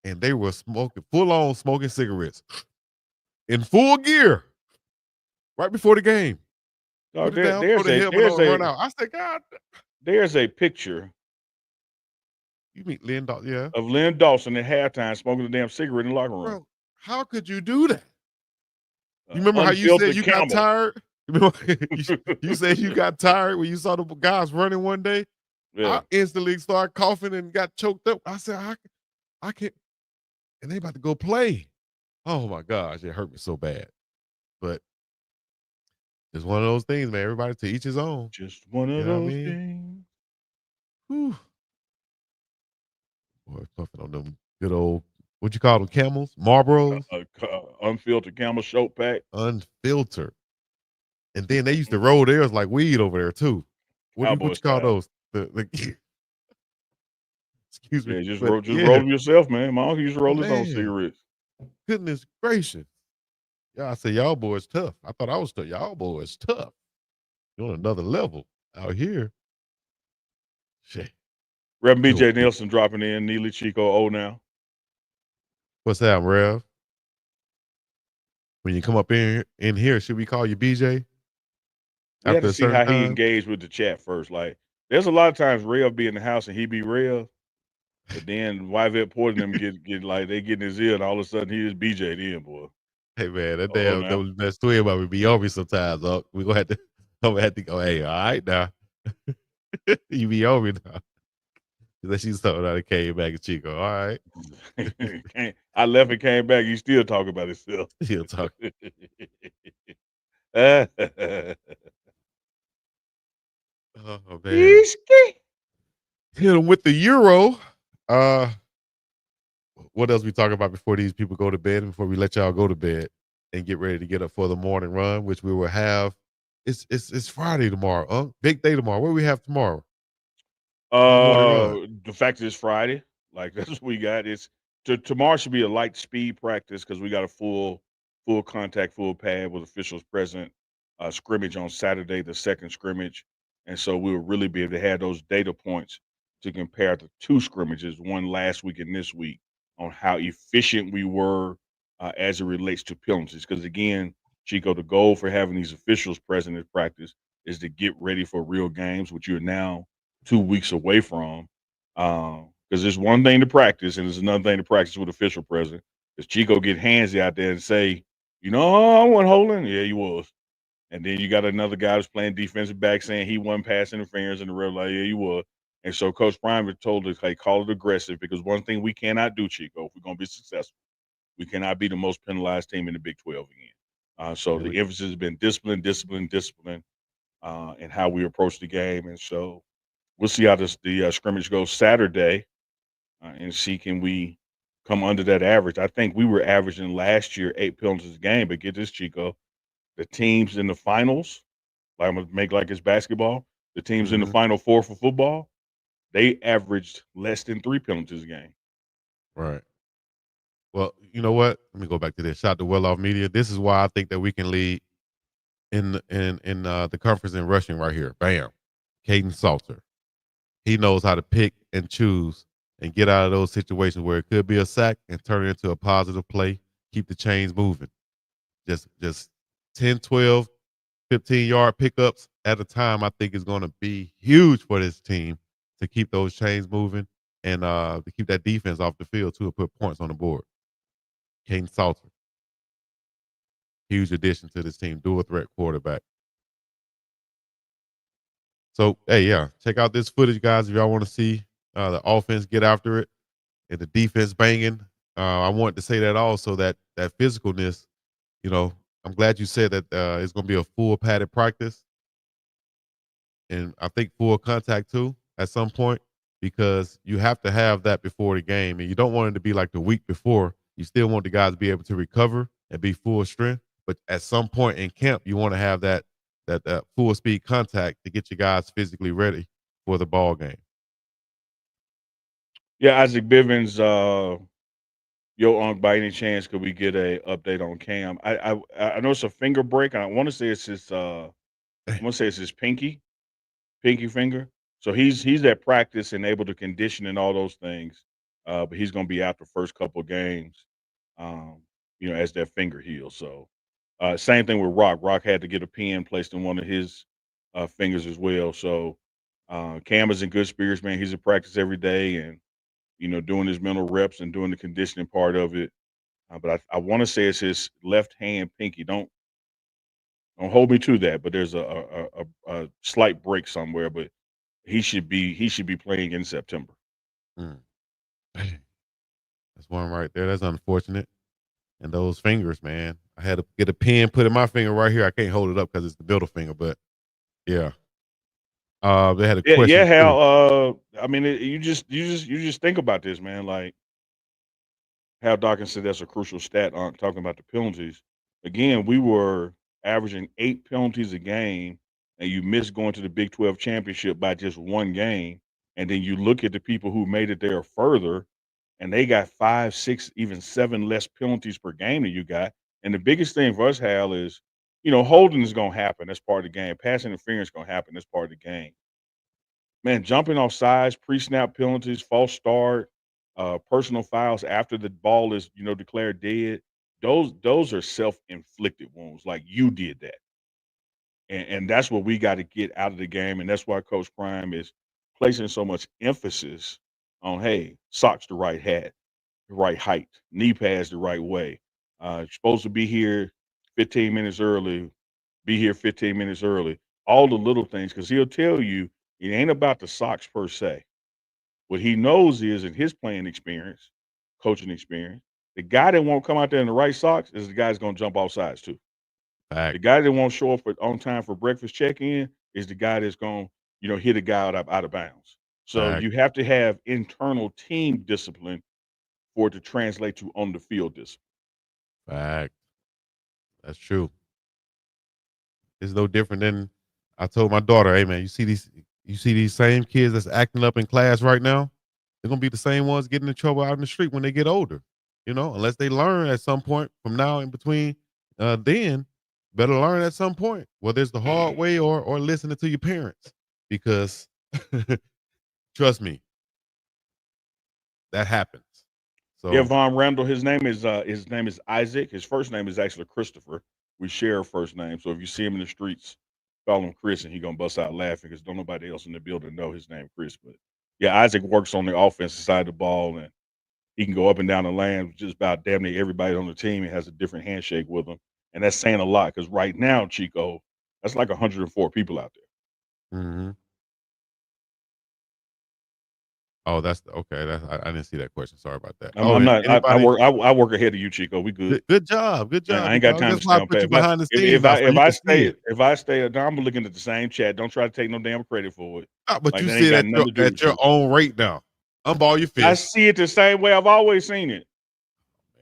and they were smoking, full on smoking cigarettes in full gear right before the game. No, Put it down, throw there's the a helmet on, and run out. I said, God, there's a picture you meet Lynn Dawson, yeah, of Lynn Dawson at halftime smoking a damn cigarette in the locker room. bro. How could you do that? You remember how you said Unfiltered you got Camel. tired? Remember you said you got tired when you saw the guys running one day? Yeah, I instantly started coughing and got choked up. I said, I can't, and they about to go play. Oh my gosh, it hurt me so bad. But it's one of those things, man. Everybody to each his own. just one You of know what I those mean? things. Whew. Boy, puffing on them good old, what you call them, camels? Marlboros? Unfiltered Camel Show Pack. Unfiltered. And then they used to roll theirs like weed over there too. What Cowboy you call style. those? The excuse me. Yeah, But just roll yeah, them yourself, man. My uncle used to roll his own man, cigarettes. goodness gracious. Yeah, I say y'all boys tough. I thought I was tough. Y'all boys tough. You're on another level out here. Shit. Reverend Yo, BJ Nielsen dropping in. Neely Chico, now. what's that, Rev? When you come up in here, should we call you BJ We had after to a see certain how he time? engaged with the chat first. Like, there's a lot of times Rev be in the house and he be Rev, but then Yvette Porter and them get like they get in his ear and all of a sudden he is BJ then, boy. Hey man, that damn Now. those best twin about me be on me sometimes. We gonna have to. I'm gonna have to go. Hey, all right now. You be on me now. That she's talking about it came back and Chico. All right, I left and came back. He still talking about himself. he'll talk. Oh man, Yeeski. hit him with the euro. Uh, what else we talk about before these people go to bed? Before we let y'all go to bed and get ready to get up for the morning run, which we will have. it's Friday tomorrow, big day tomorrow. What do we have tomorrow? On the morning run. The fact that it's Friday, like that's what we got. Tomorrow should be a light speed practice because we got a full contact, full pad with officials present. Scrimmage on Saturday, the second scrimmage, and so we'll really be able to have those data points to compare the two scrimmages, one last week and this week, on how efficient we were as it relates to penalties. Because again, Chico, the goal for having these officials present at practice is to get ready for real games, which you're now 2 weeks away from. Because there's one thing to practice, and there's another thing to practice with official present. Because Chico get handsy out there and say, I wasn't holding. Yeah, you was. And then you got another guy who's playing defensive back saying he wasn't pass interference, and the ref like, yeah, you was. And so Coach Prime told us, hey, call it aggressive because one thing we cannot do, Chico, if we're going to be successful, we cannot be the most penalized team in the Big 12 again. So Really? the emphasis has been discipline, and how we approach the game. And so we'll see how the scrimmage goes Saturday, and see can we come under that average. I think we were averaging last year 8 penalties a game, but get this, Chico, the teams in the finals, like I'm gonna make like it's basketball. The teams in the Mhm. Final Four for football, they averaged less than 3 penalties a game. Right. Well, you know what? Let me go back to this. Shout out to Well Off Media. This is why I think that we can lead in the conference in rushing right here. Bam. Caden Salter. He knows how to pick and choose and get out of those situations where it could be a sack and turn it into a positive play. Keep the chains moving. Just 10, 12, 15-yard pickups at a time, I think is going to be huge for this team to keep those chains moving and to keep that defense off the field too and put points on the board. Caden Salter, huge addition to this team, dual threat quarterback. So, hey, yeah, check out this footage, guys, if y'all want to see the offense get after it and the defense banging. I wanted to say that also that physicalness. You know, I'm glad you said that it's going to be a full padded practice, and I think full contact too at some point because you have to have that before the game, and you don't want it to be like the week before. You still want the guys to be able to recover and be full strength, but at some point in camp, you want to have that full speed contact to get your guys physically ready for the ball game. Yeah, Isaac Bivens, yo, by any chance, could we get a update on Cam? I know it's a finger break, and I want to say it's his I want to say it's his pinky finger. So he's at practice and able to condition and all those things. But he's going to be out the first couple of games, um, as that finger heals. So same thing with Rock. Rock had to get a pin placed in one of his fingers as well. So Cam is in good spirits, man. He's at practice every day and doing his mental reps and doing the conditioning part of it. But I want to say it's his left hand pinky. Don't hold me to that. But there's a slight break somewhere. But he should be playing in September. Mm. That's one right there. That's unfortunate. And those fingers, man. I had to get a pen put in my finger right here. I can't hold it up because it's the middle finger, but yeah. They had a Yeah, yeah. question too. How? I mean, you just think about this, man. Like Hal Dawkins said, that's a crucial stat on talking about the penalties. Again, we were averaging 8 penalties a game, and you missed going to the Big 12 championship by just one game. And then you look at the people who made it there further, and they got 5, 6, even 7 less penalties per game than you got. And the biggest thing for us, Hal, is holding is going to happen. That's part of the game. Pass interference is going to happen. That's part of the game. Man, jumping off sides, pre-snap penalties, false start, personal fouls after the ball is, declared dead. Those are self-inflicted wounds. Like you did that. And that's what we got to get out of the game. And that's why Coach Prime is placing so much emphasis on, hey, socks the right hat, the right height, knee pads the right way. You're supposed to be here 15 minutes early, be here 15 minutes early. All the little things, because he'll tell you it ain't about the socks per se. What he knows is in his playing experience, coaching experience, the guy that won't come out there in the right socks is the guy that's going to jump off sides too. The Fact, guy that won't show up on time for breakfast check-in is the guy that's going to, hit a guy out of bounds. So fact, you have to have internal team discipline for it to translate to on the field discipline. fact. That's true. It's no different than I told my daughter, "Hey man, you see these same kids that's acting up in class right now? They're gonna be the same ones getting in trouble out in the street when they get older. You know, unless they learn at some point from now in between, then better learn at some point, whether it's the hard way or listening to your parents, because trust me, that happens. Yeah, So Von Randall. His name is Isaac. His first name is actually Christopher. We share a first name, so if you see him in the streets, call him Chris, and he gonna bust out laughing because don't nobody else in the building know his name Chris. But yeah, Isaac works on the offensive side of the ball, and he can go up and down the land with just about damn near everybody on the team. And has a different handshake with them, and that's saying a lot because right now, Chico, that's like 104 people out there. mhm. Oh, that's okay. That's I didn't see that question. Sorry about that. I'm, Oh, I'm and not. I anybody work. I work ahead of you, Chico. We good. good job, I ain't big got dog. time That's to why stay I on put pat. you behind the If scenes now I so if you I can see stay it. if I stay, I'm looking at the same chat. Don't try to take no damn credit for it. But Like you that see ain't it got nothing to do at with your you. own rate now. Unball your I fist. see it the same way I've always seen it.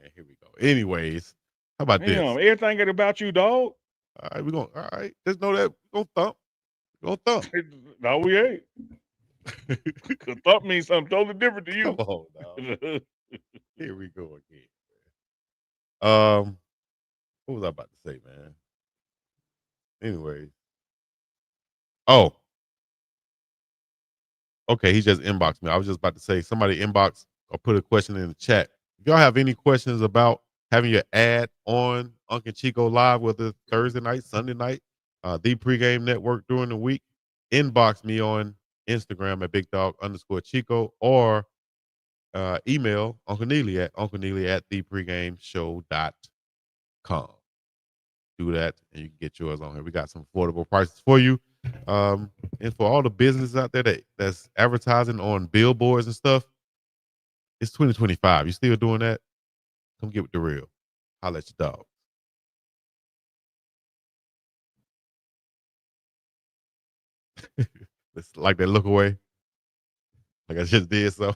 Man, here we go. Anyways, how about Damn, this? everything ain't about you, dog. All right, all right. Just know that we're gonna thump. We're gonna thump. No, we ain't. 'Cause thought means something totally different to Come you. on now. Here we go again. Um, what was I about to say, man? Anyways. Oh, okay, he just inboxed me. I was just about to say somebody inbox or put a question in the chat. If y'all have any questions about having your ad on Uncle Chico Live, whether it's Thursday night, Sunday night, the pregame network during the week, inbox me on Instagram at bigdog_Chico or email Uncle Neely at thepregameshow.com. Do that and you can get yours on here. We got some affordable prices for you. And for all the businesses out there that's advertising on billboards and stuff, it's 2025. You still doing that? Come get with the real. Holla at your dog. It's like that look away. Like I just did so.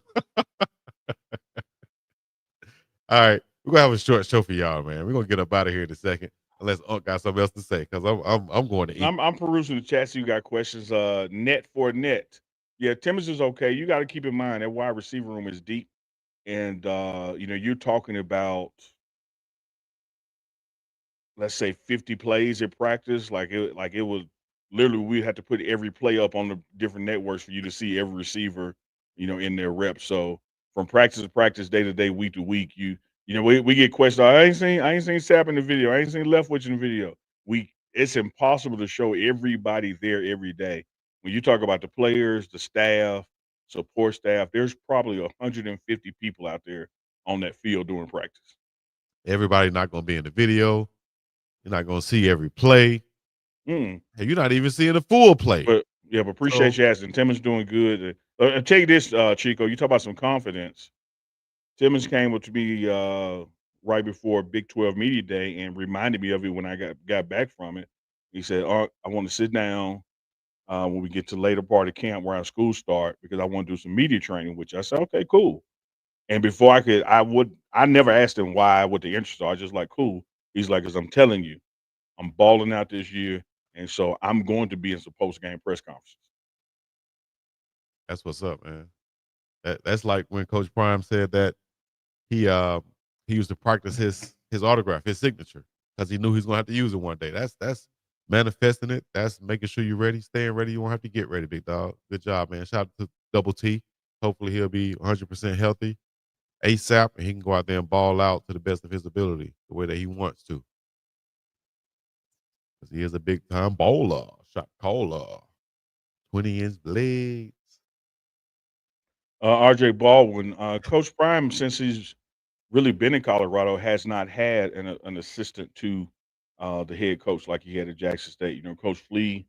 All right. We're gonna have a short show for y'all, man. We're gonna get up out of here in a second. Unless Unc got something else to say, because I'm going to eat. I'm perusing the chat. So you got questions. Net for net. Yeah, Timmons is okay. You got to keep in mind that wide receiver room is deep, and you're talking about, let's say, 50 plays at practice. Like it was literally we had to put every play up on the different networks for you to see every receiver, in their reps. So from practice to practice, day to day, week to week, we get questions. I ain't seen Sap in the video. I ain't seen Leftwich in the video. It's impossible to show everybody there every day. When you talk about the players, the staff, support staff, there's probably 150 people out there on that field doing practice. Everybody not gonna be in the video. You're not gonna see every play. Mm. And you're not even seeing a full play. But yeah, but appreciate So you asking. Timmons doing good. Tell you this, Chico. You talk about some confidence. Timmons came up to me right before Big 12 Media Day and reminded me of it when I got back from it. He said, I want to sit down when we get to the later part of camp where our school start because I want to do some media training, which I said, okay, cool. And before I never asked him why, what the interest are. I just like, cool. He's like, because I'm telling you, I'm balling out this year. And so I'm going to be in some post game press conferences. that's what's up, man. That's like when Coach Prime said that he uh he used to practice his autograph, his signature, because he knew he was gonna have to use it one day. That's manifesting it. That's making sure you're ready, staying ready. You won't have to get ready, big dog. Good job, man. Shout out to Double T. Hopefully he'll be 100% healthy ASAP, and he can go out there and ball out to the best of his ability, the way that he wants to, because he is a big time bowler, shot caller, 20-inch blades. RJ Baldwin, Coach Prime, since he's really been in Colorado, has not had an assistant to the head coach like he had at Jackson State. Coach Flea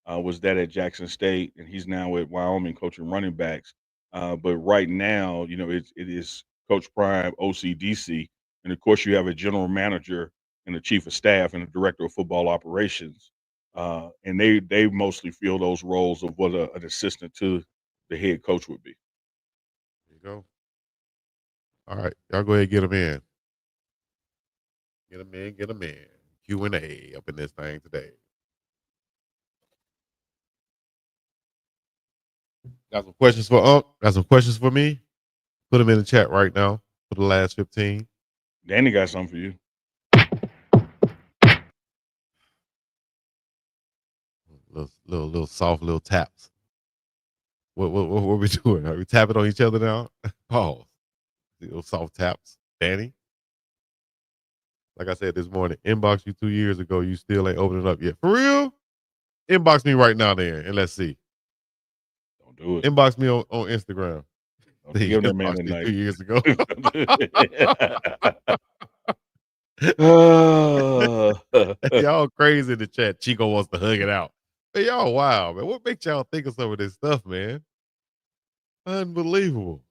was that at Jackson State, and he's now at Wyoming coaching running backs. But right now, it is Coach Prime, OCDC, and of course you have a general manager and a chief of staff and a director of football operations. And they mostly fill those roles of what an assistant to the head coach would be. There you go. All right, y'all go ahead and get him in. Get him in. Get him in. Q&A up in this thing today. Got some questions for Unc. Got some questions for me. Put them in the chat right now for the last 15. Danny got something for you. Little soft little taps. What we doing? Are we tapping on each other now? Pause. Little soft taps. Danny. Like I said this morning, inbox you 2 years ago. You still ain't opening up yet. For real? Inbox me right now then, and let's see. Don't do it. Inbox me on Instagram. Don't be They giving that man inboxed that me 2 knife. years ago. Y'all crazy in the chat. Chico wants to hug it out. Hey, y'all wow, man. What makes y'all think of some of this stuff, man? Unbelievable.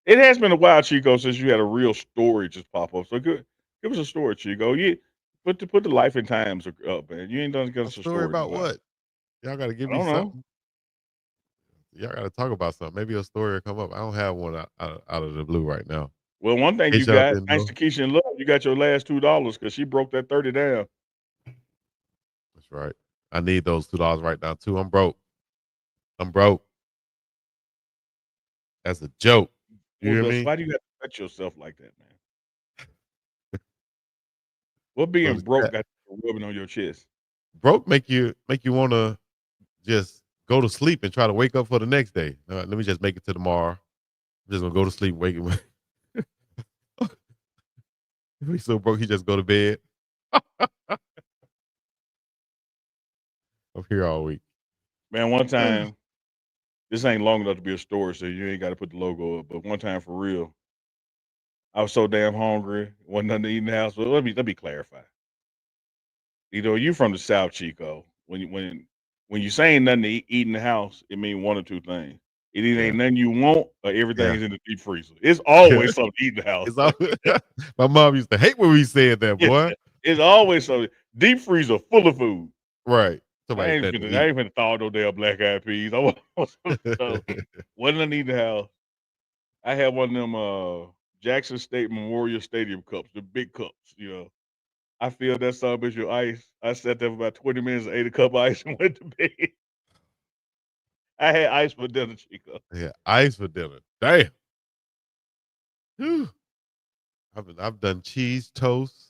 It has been a while, Chico, since you had a real story just pop up. So good. Give us a story, Chico. You put the life and times up, man. You ain't done give A us a story story in a about while. what? Y'all gotta give I me don't know. something. Y'all gotta talk about something. Maybe a story will come up. I don't have one out of the blue right now. Well, one thing In you case y'all got, didn't thanks know. to Keisha and Love, you got your last $2 because she broke that 30 down. That's right. I need those $2 right now too. I'm broke. I'm broke. That's a joke. You Well, hear Dust, me? why do you have to touch yourself like that, man? What So being the broke chat got rubbing on your chest? broke make you wanna just go to sleep and try to wake up for the next day. Let me just make it to tomorrow. I'm just gonna go to sleep, wake it. He's so broke he just go to bed. I'm here all week. Man, one time, this ain't long enough to be a story, so you ain't got to put the logo up. But one time, for real, I was so damn hungry, wasn't nothing to eat in the house. But let me clarify. You know, you from the South, Chico. When you say ain't nothing to eat in the house, it mean one or two things. It either Yeah. ain't nothing you want or Yeah. everything's in the deep freezer. It's Yeah. always something to eat in the house. It's all my mom used to hate when we said that, Yeah, boy. it's always something. Deep freezer full of food. Right. I Somebody ain't nothing to finna, I eat. ain't finna thaw no damn black eyed peas. I want some stuff. Wasn't nothing to eat in the house. I had one of them Jackson State Memorial Stadium cups, the big cups. I filled that son bitch with ice. I sat there for about 20 minutes, ate a cup of ice, and went to bed. I had ice for dinner, Chico. Yeah, ice for dinner. Damn. Whew. I've done cheese toast.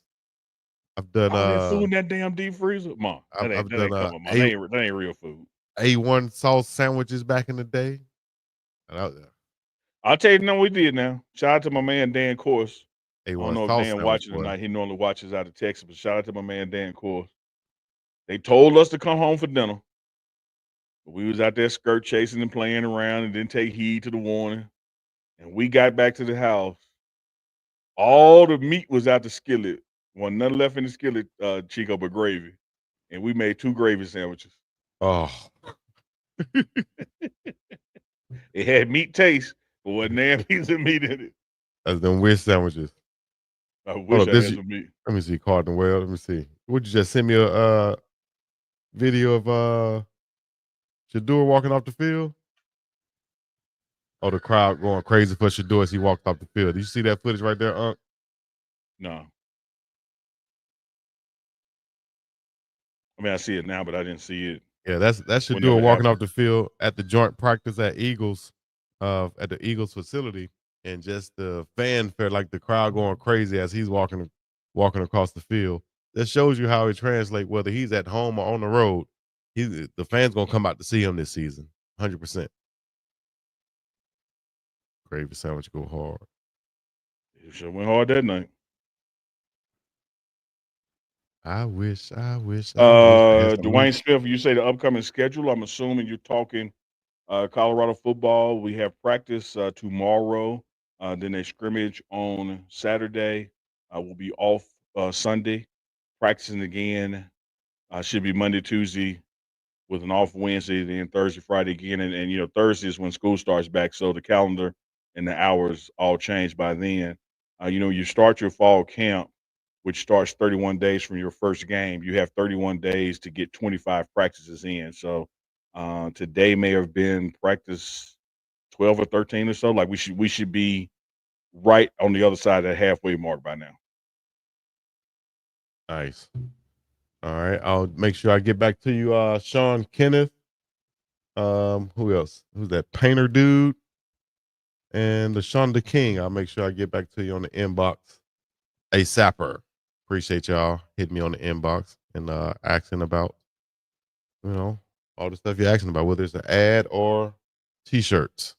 I've done All that food in that damn deep freezer, Mom. That ain't I've that done ain't coming, Mom. A That ain't real food. A1 sauce sandwiches back in the day. And I'll tell you, no, we did now. Shout out to my man Dan Course. I don't A1 know if sauce Dan sandwich, watching boy. tonight. He normally watches out of Texas, but shout out to my man Dan Course. They told us to come home for dinner. But we was out there skirt chasing and playing around and didn't take heed to the warning. And we got back to the house. All the meat was out the skillet. Wasn't nothing left in the skillet, Chico, but gravy. And we made 2 gravy sandwiches. Oh. It had meat taste, but wasn't damn piece of meat in it. That's them wish sandwiches. I Hold wish up, I this had some meat. let me see, Cardinal Well. Let me see. Would you just send me a video of Shedeur walking off the field? Oh, the crowd going crazy for Shedeur as he walked off the field. Did you see that footage right there, Unc? No. I mean, I see it now, but I didn't see it Yeah, that's whenever Shedeur it walking happened. off the field at the joint practice at the Eagles facility, and just the fanfare, like the crowd going crazy as he's walking across the field. That shows you how it translates whether he's at home or on the road. The fans gonna come out to see him this season, 100%. Gravy sandwich go hard. It sure went hard that night. I wish I had some Dwayne loose. Smith, you say the upcoming schedule. I'm assuming you're talking Colorado football. We have practice tomorrow. Then a scrimmage on Saturday. We'll be off Sunday. Practicing again. Should be Monday, Tuesday, with an off Wednesday, then Thursday, Friday again. And Thursday is when school starts back. So the calendar and the hours all change by then. You start your fall camp, which starts 31 days from your first game. You have 31 days to get 25 practices in. So today may have been practice 12 or 13 or so. Like we should be right on the other side of that halfway mark by now. Nice. All right, I'll make sure I get back to you, Sean Kenneth. Who else? Who's that? Painter dude and the Shonda King. I'll make sure I get back to you on the inbox. A sapper. Appreciate y'all hitting me on the inbox and asking about, all the stuff you're asking about, whether it's an ad or t-shirts.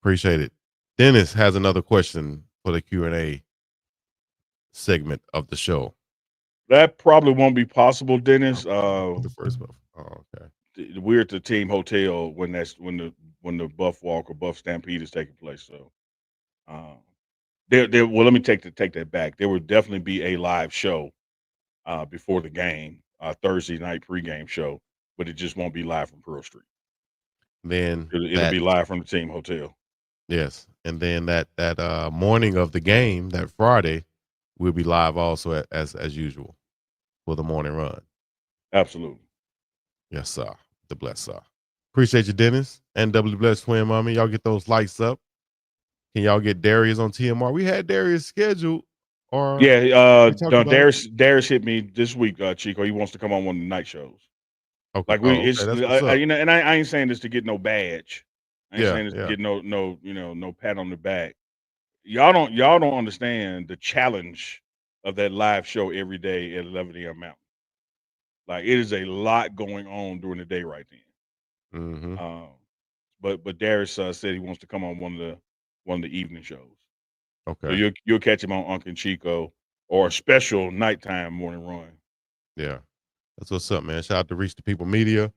Appreciate it. Dennis has another question for the Q&A segment of the show. That probably won't be possible, Dennis. The first one. Oh, okay. We're at the team hotel when the Buff Walk or Buff Stampede is taking place. So, um, well, let me take that back. There will definitely be a live show before the game, Thursday night pregame show, but it just won't be live from Pearl Street. Then It'll that be live from the team hotel. Yes, and then that morning of the game, that Friday, we'll be live also as usual for the morning run. Absolutely. Yes, sir. The bless, sir. Appreciate you, Dennis and W Bless Twin Mommy. Y'all get those lights up. Can y'all get Darius on TMR? We had Darius scheduled, or Yeah, we talked no, about it. Darius hit me this week, Chico. He wants to come on one of the night shows. Okay. Like Oh, okay. That's what's up. and I ain't saying this to get no badge. I ain't Yeah, saying this to yeah. get no pat on the back. Y'all don't understand the challenge of that live show every day at 11 a.m. Mountain. Like it is a lot going on during the day right then. Mm-hmm. But Darius said he wants to come on one of the evening shows. So Okay. you'll catch him on Uncle Chico or a special nighttime morning run. Yeah. That's what's up, man. Shout out to Reach the People Media,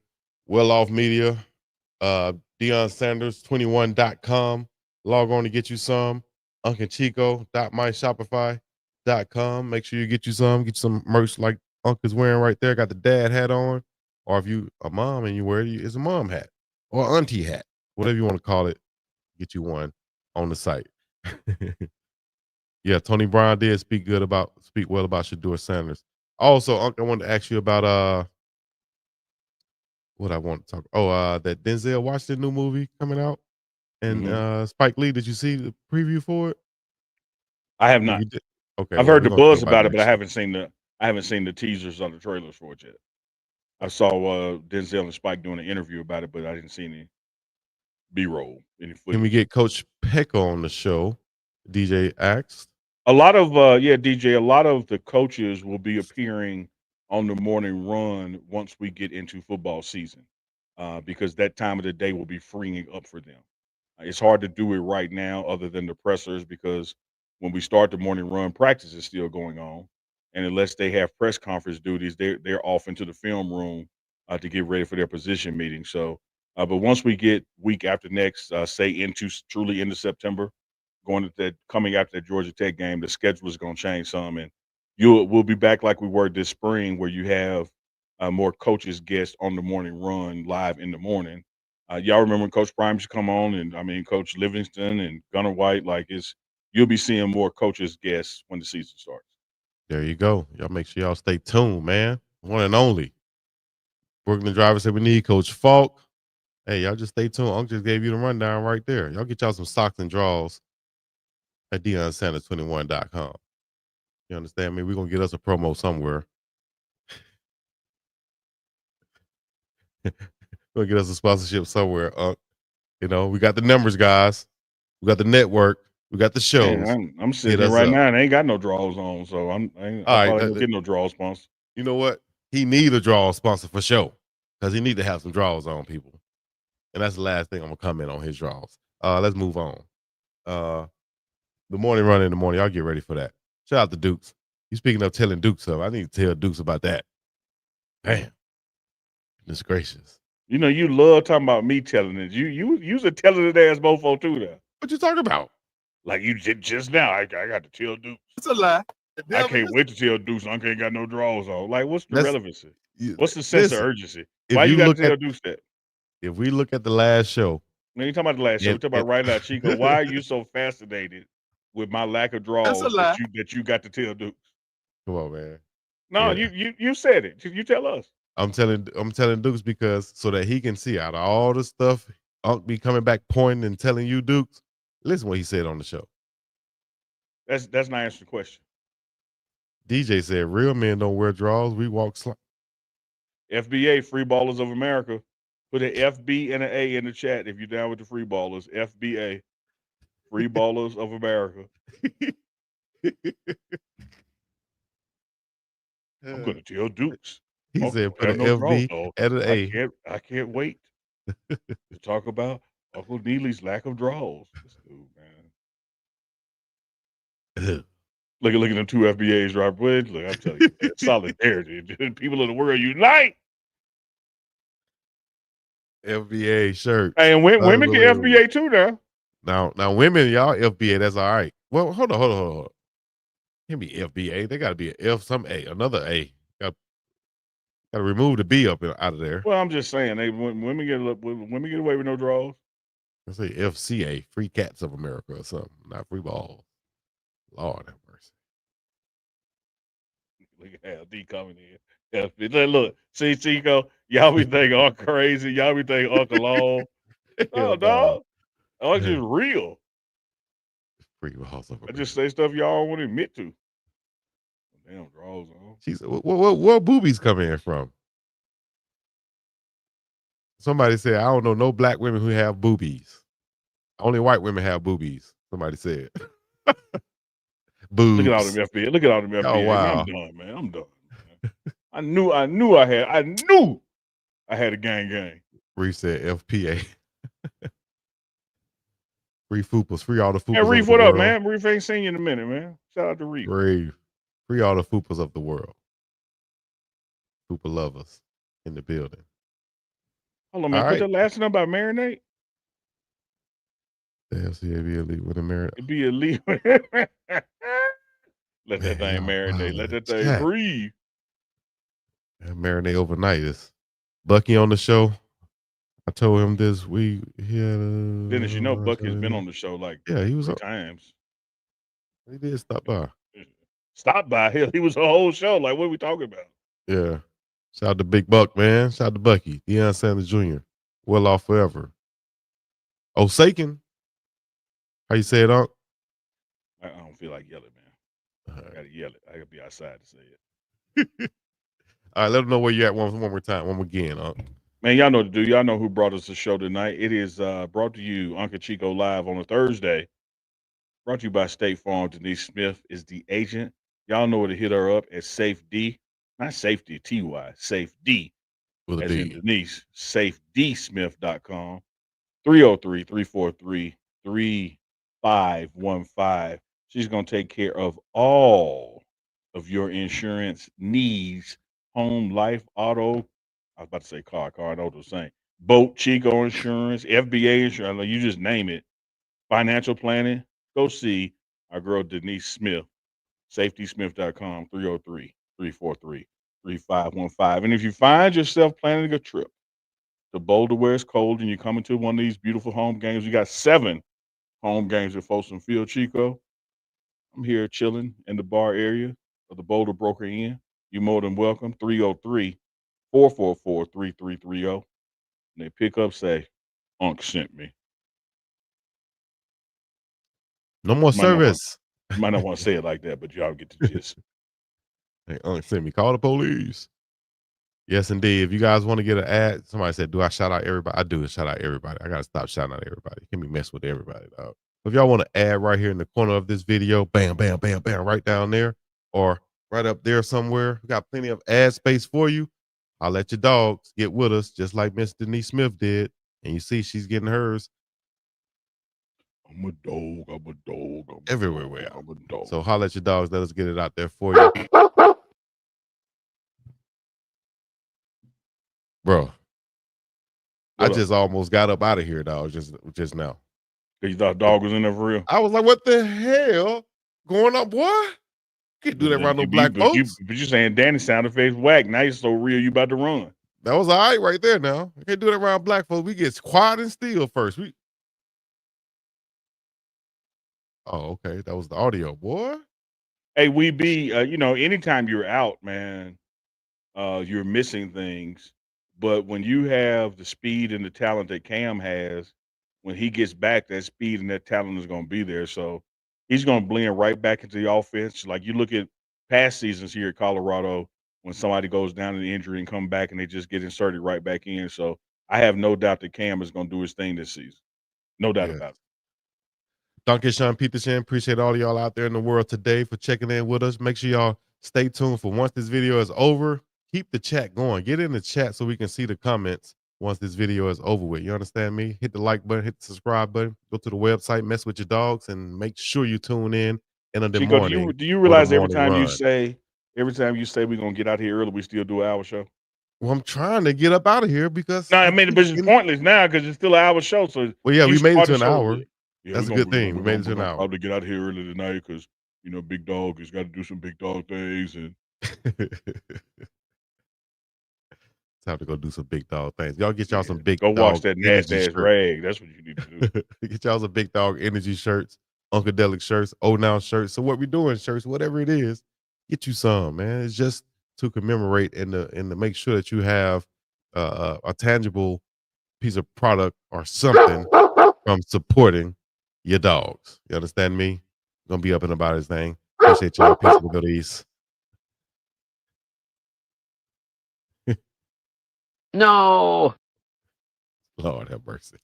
Well Off Media, Deion Sanders 21.com. Log on to get you some. Uncle Chico.myshopify.com. Make sure you get some merch like Uncle's wearing right there. Got the dad hat on. Or if you a mom and you wear it, it's a mom hat or auntie hat, whatever you want to call it. Get you one on the site. Yeah, Tony Brown did speak well about Shedeur Sanders. Also, Uncle, I wanted to ask you about what I want to talk. Oh, that Denzel Washington new movie coming out, and Hmm. Spike Lee. Did you see the preview for it? I have If not. you did, okay. I've Well, heard we're the gonna talk buzz about it about it, but next show. I haven't seen the teasers or the trailers for it yet. I Okay. saw Denzel and Spike doing an interview about it, but I didn't see any B-roll, any Can we footage. get Coach Peck on the show? DJ asked. A lot of DJ, a lot of the coaches will be appearing on the morning run once we get into football season, because that time of the day will be freeing up for them. It's hard to do it right now, other than the pressers, because when we start the morning run, practice is still going on, and unless they have press conference duties, they're off into the film room to get ready for their position meeting. So, but once we get week after next, say truly into September, going to that coming after that Georgia Tech game, the schedule is going to change some, and we'll be back like we were this spring, where you have more coaches guests on the morning run live in the morning. Y'all remember when Coach Prime used to come on, and I mean Coach Livingston and Gunnar White. Like you'll be seeing more coaches guests when the season starts. There you go. Y'all make sure y'all stay tuned, man. One and only. Brooklyn Driver said we need Coach Falk. Hey, y'all just stay tuned. Uncle just gave you the rundown right there. Y'all get y'all some socks and draws at DeionSanders21.com. You understand me? We're gonna get us a promo somewhere. We'll get us a sponsorship somewhere. We got the numbers, guys. We got the network. We got the Man, shows. I'm sitting Hit here us right up. now and I ain't got no draws on, so I All right. probably ain't gonna get no draw sponsor. You know what? He need a draw sponsor for sure. Because he need to have some draws on people. And that's the last thing I'm gonna comment on his draws. Let's move on. Uh the morning run in the morning. Y'all get ready for that. Shout out to Dukes. You speaking of telling Dukes up. I need to tell Dukes about that. Damn. Goodness gracious. You know, you love talking about me telling it. You's a telling it ass mofo too there. What you talking about? Like you did just now. I got to tell Dukes. It's a lie. The I devil can't is wait to tell Dukes Uncle ain't got no draws on. Like, what's the that's relevancy? What's the sense of listen, urgency? if Why you you got look to at tell Dukes that? if we look at the last show, Man, you talking about the last show. We and, talking and about right now, Chico. Why are you so fascinated with my lack of that's a draws lie. that you got to tell Dukes? Come on, man. No, Yeah. you said it. You tell us. I'm telling Dukes because so that he can see out of all the stuff Unc be coming back pointing and telling you Dukes, listen what he said on the show. That's not answering the question. DJ said real men don't wear drawers. We walk FBA, Free Ballers of America. Put an FB and an A in the chat if you're down with the free ballers. FBA, Free Ballers of America. I'm gonna tell Dukes. He Uncle said don't put have an no draws FB though. and an A. I can't wait to talk about Uncle Neely's lack of draws. This dude, man. Look at them two FBAs, Robert Wood. Look, I'm telling you, man, solidarity. People in the world unite. FBA shirt. Hey, and women can Unbelievable. FBA too now. Now women, y'all FBA, that's all right. Well, hold on. Can't be FBA. They gotta be an F, some A, another A. Gotta remove the B out of there. Well, I'm just saying, women get away with no draws. Let's say FCA, Free Cats of America or something, not free balls. Lord have mercy. Look at Al D coming in. Look, see, Chico, y'all be thinking all crazy. Y'all be thinking Uncle Long. Hell Oh, no. dog. Oh, it's just real. Free balls of I America. just say stuff y'all don't want to admit to. Damn draws on. She said, where boobies come in from? Somebody said, I don't know no black women who have boobies. Only white women have boobies. Somebody said. Boobs. Look at all them FBA. Look at all them FBA. Oh, wow. Man, I'm done, man. I'm done. Man. I knew I had a gang. Reef said FPA. Free Fupas. Free all the Fupas. Hey, Reef, of the what world. up, man? Reef ain't seen you in a minute, man. Shout out to Reef. Free all the Fupas of the world. Fupa lovers in the building. Hold on, man. Put the last one about marinate. The FCA be elite with a marinate. It be elite. Let that thing marinate. Let that thing breathe. Marinate overnight. Is Bucky on the show? I told him this week. Dennis, you know Bucky's been on the show like he was 3 times. He did stop by. Stop by. Hell, he was a whole show. Like, what are we talking about? Yeah. Shout out to Big Buck, man. Shout out to Bucky. Deion Sanders Jr. Well off forever. Osakin. How you say it, Unc? I don't feel like yelling, man. I gotta yell it. I gotta be outside to say it. All right, let them know where you're at one more time. One more again, Unc. Man, y'all know what to do. Y'all know who brought us the show tonight. It is brought to you, Uncle Chico Live on a Thursday. Brought to you by State Farm. Denise Smith is the agent. Y'all know where to hit her up at Safe D. Not Safety, T-Y. Safe D. With a as D. in Denise. SafeDSmith.com. 303-343-3515. She's going to take care of all of your insurance needs. Home, life, auto. I was about to say car. I know what I'm saying. Boat, Chico insurance, FBA insurance. You just name it. Financial planning. Go see our girl Denise Smith. SafeDSmith.com. 303-343-3515. And if you find yourself planning a trip to Boulder where it's cold and you're coming to one of these beautiful home games, we got 7 home games at Folsom Field, Chico. I'm here chilling in the bar area of the Boulder Broker Inn. You're more than welcome. 303-444-3330. And they pick up, say, Unc sent me. No more service. You might not want to say it like that, but y'all get the gist. Hey, Unc sent me. Call the police. Yes, indeed. If you guys want to get an ad, somebody said, do I shout out everybody? I do shout out everybody. I got to stop shouting out everybody. Can't be messing with everybody, dog. If y'all want to add right here in the corner of this video, bam, bam, bam, bam, right down there or right up there somewhere, we got plenty of ad space for you. I'll let your dogs get with us just like Miss Denise Smith did. And you see she's getting hers. I'm a dog. Everywhere we are. I'm a dog. So holler at your dogs. Let us get it out there for you. Bro, I just almost got up out of here, dog, just now. You thought dog was in there for real? I was like, what the hell going on, boy? Can't do that around no black folks. But you saying Danny sound effects whack. Now you're so real, you about to run. That was all right right there now. I can't do that around black folks. We get quiet and still first. Oh, okay. That was the audio, boy. Hey, anytime you're out, man, you're missing things. But when you have the speed and the talent that Cam has, when he gets back, that speed and that talent is going to be there. So he's going to blend right back into the offense. Like you look at past seasons here at Colorado, when somebody goes down in the injury and come back and they just get inserted right back in. So I have no doubt that Cam is going to do his thing this season. No doubt Yeah. about it. Donkey Sean Peterson, appreciate all y'all out there in the world today for checking in with us. Make sure y'all stay tuned for once this video is over. Keep the chat going. Get in the chat so we can see the comments once this video is over with. You understand me? Hit the like button, hit the subscribe button, go to the website, mess with your dogs, and make sure you tune in the Chico, morning do you for the realize every morning time you run. say we're gonna get out here early, we still do an hour show? Well, I'm trying to get up out of here because No, I I mean, keep but it's getting. pointless now because it's still an hour show. So Well, yeah, you we made it start to the an show. hour. Yeah, That's a good thing. We made it to we're an gonna hour. probably get out here early tonight because Big Dog has got to do some big dog things. And Time to go do some big dog things. Y'all get y'all some yeah, big go wash dog that nasty energy ass shirts. rag. That's what you need to do. Get y'all some big dog energy shirts, Uncadelic shirts, Oh Now shirts. So what we doing shirts, whatever it is, get you some, man. It's just to commemorate and to make sure that you have a tangible piece of product or something from supporting your dogs. You understand me? Gonna be up and about his thing. Appreciate y'all. Peace in the Middle East. No. Lord have mercy.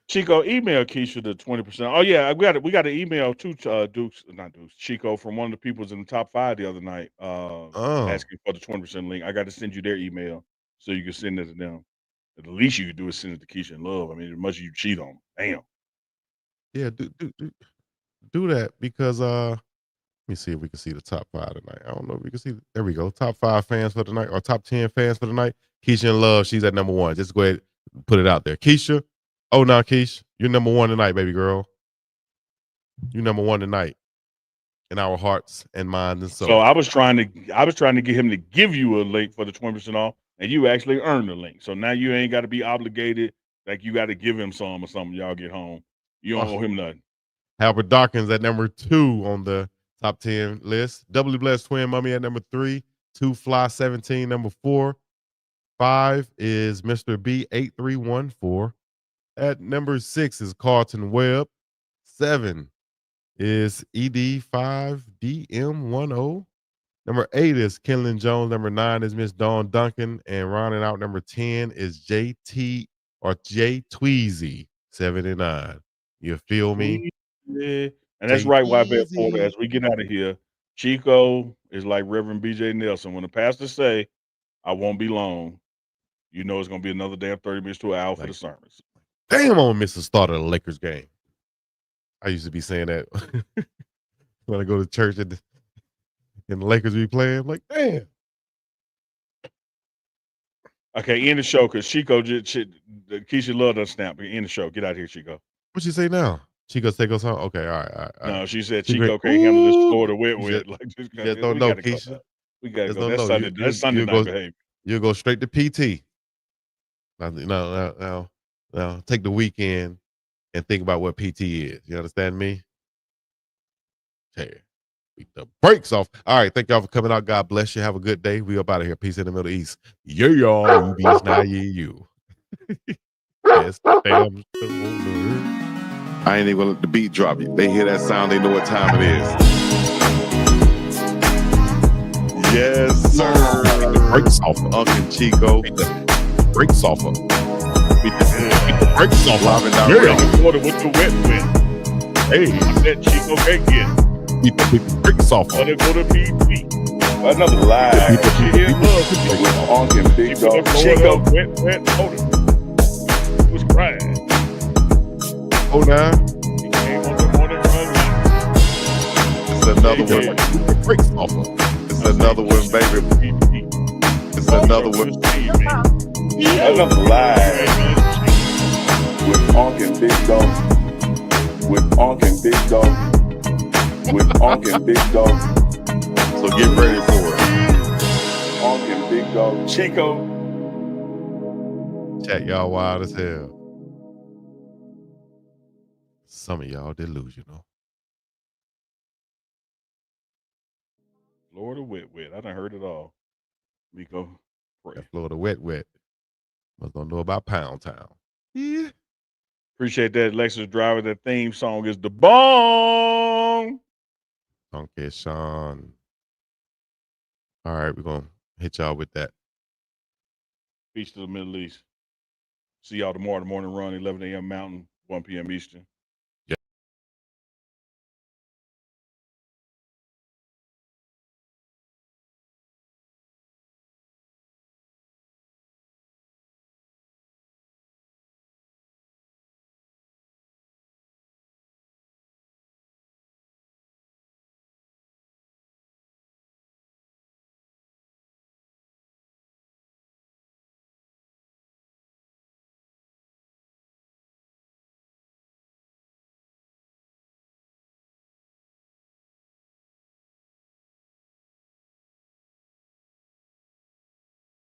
Chico, email Keisha the 20%. Oh yeah, we got an email to not Dukes, Chico, from one of the people's in the top 5 the other night, Oh, asking for the 20% link. I got to send you their email so you can send it to them. The least you could do is send it to Keisha and Love. I mean, as much as you cheat on them. Damn. yeah, do that because let me see if we can see the top 5 tonight. I don't know if we can see. There we go. Top 5 fans for tonight or top 10 fans for tonight. Keisha and Love, she's at number 1. Just go ahead and put it out there. Keisha, oh now Keisha, you're number 1 tonight, baby girl. You number 1 tonight in our hearts and minds and So soul. I was trying to get him to give you a link for the 20% off, and you actually earned the link. So now you ain't got to be obligated like you got to give him some or something. Y'all get home, you don't Oh, owe him nothing. Albert Dawkins at number 2 on the top 10 list. Doubly Blessed Twin Mummy at number 3. 2 Fly 17 number 4. 5 is Mr. B8314. At number 6 is Carlton Webb. 7 is ED5DM10. Number 8 is Kenlon Jones. Number 9 is Miss Dawn Duncan. And rounding out number 10 is JT or J Tweezy 79. You feel me? Yeah. And that's J right, YBet Porter. Tweezy. As we get out of here, Chico is like Reverend BJ Nelson. When the pastor say, I won't be long, you know it's gonna be another damn 30 minutes to an hour for the Like, sermons. damn, I'm gonna miss the start of the Lakers game. I used to be saying that when I go to church and the Lakers be playing. I'm like, damn. Okay, end the show because Chico Keisha Love doesn't snap. End the show. Get out of here, Chico. What you say now? Chico take us home? Okay, all right, all right, all right. No, she said She great. Chico can't handle this Ooh, Florida wet you wet. just, Like you just don't we know, gotta go. Keisha. We gotta Just go. don't That's know. Sunday. That's Sunday You night go behavior. you go straight to PT. Now, take the weekend and think about what PT is. You understand me? Hey, beat the brakes off. All right, thank y'all for coming out. God bless you. Have a good day. We up out of here. Peace in the Middle East. Yeah, y'all. You beast now, you. Best damn show on the earth. I ain't even gonna let the beat drop. They hear that sound, they know what time it is. Yes, sir. Beat the brakes off of Uncle Chico. Beat the brakes off of. Beat the brakes off Live and direct. Water with the wet wet. Hey, I said Chico can't get. Beat the brakes off of. Let it go to PT. Another live with Unk and Big Dog. Chico wet motor. He was crying. Oh, now. He came on the morning run. It's another one. Beat the brakes off of. It's another one, baby. It's another one. Another live with Unk and Big Dog. With Unk and Big Dog. With Unk and Big Dog. So get ready for it. Unk and Big Dog. Chico. Chat y'all wild as hell. Some of y'all delusional. Florida wet. I done heard it all. Miko, pray. That Florida wet. Must don't know about Pound Town. Yeah. Appreciate that, Lexus driver. That theme song is the bong. Okay, Sean. All right, we're gonna hit y'all with that. Peace to the Middle East. See y'all tomorrow, the morning run, 11 a.m. Mountain, 1 p.m. Eastern.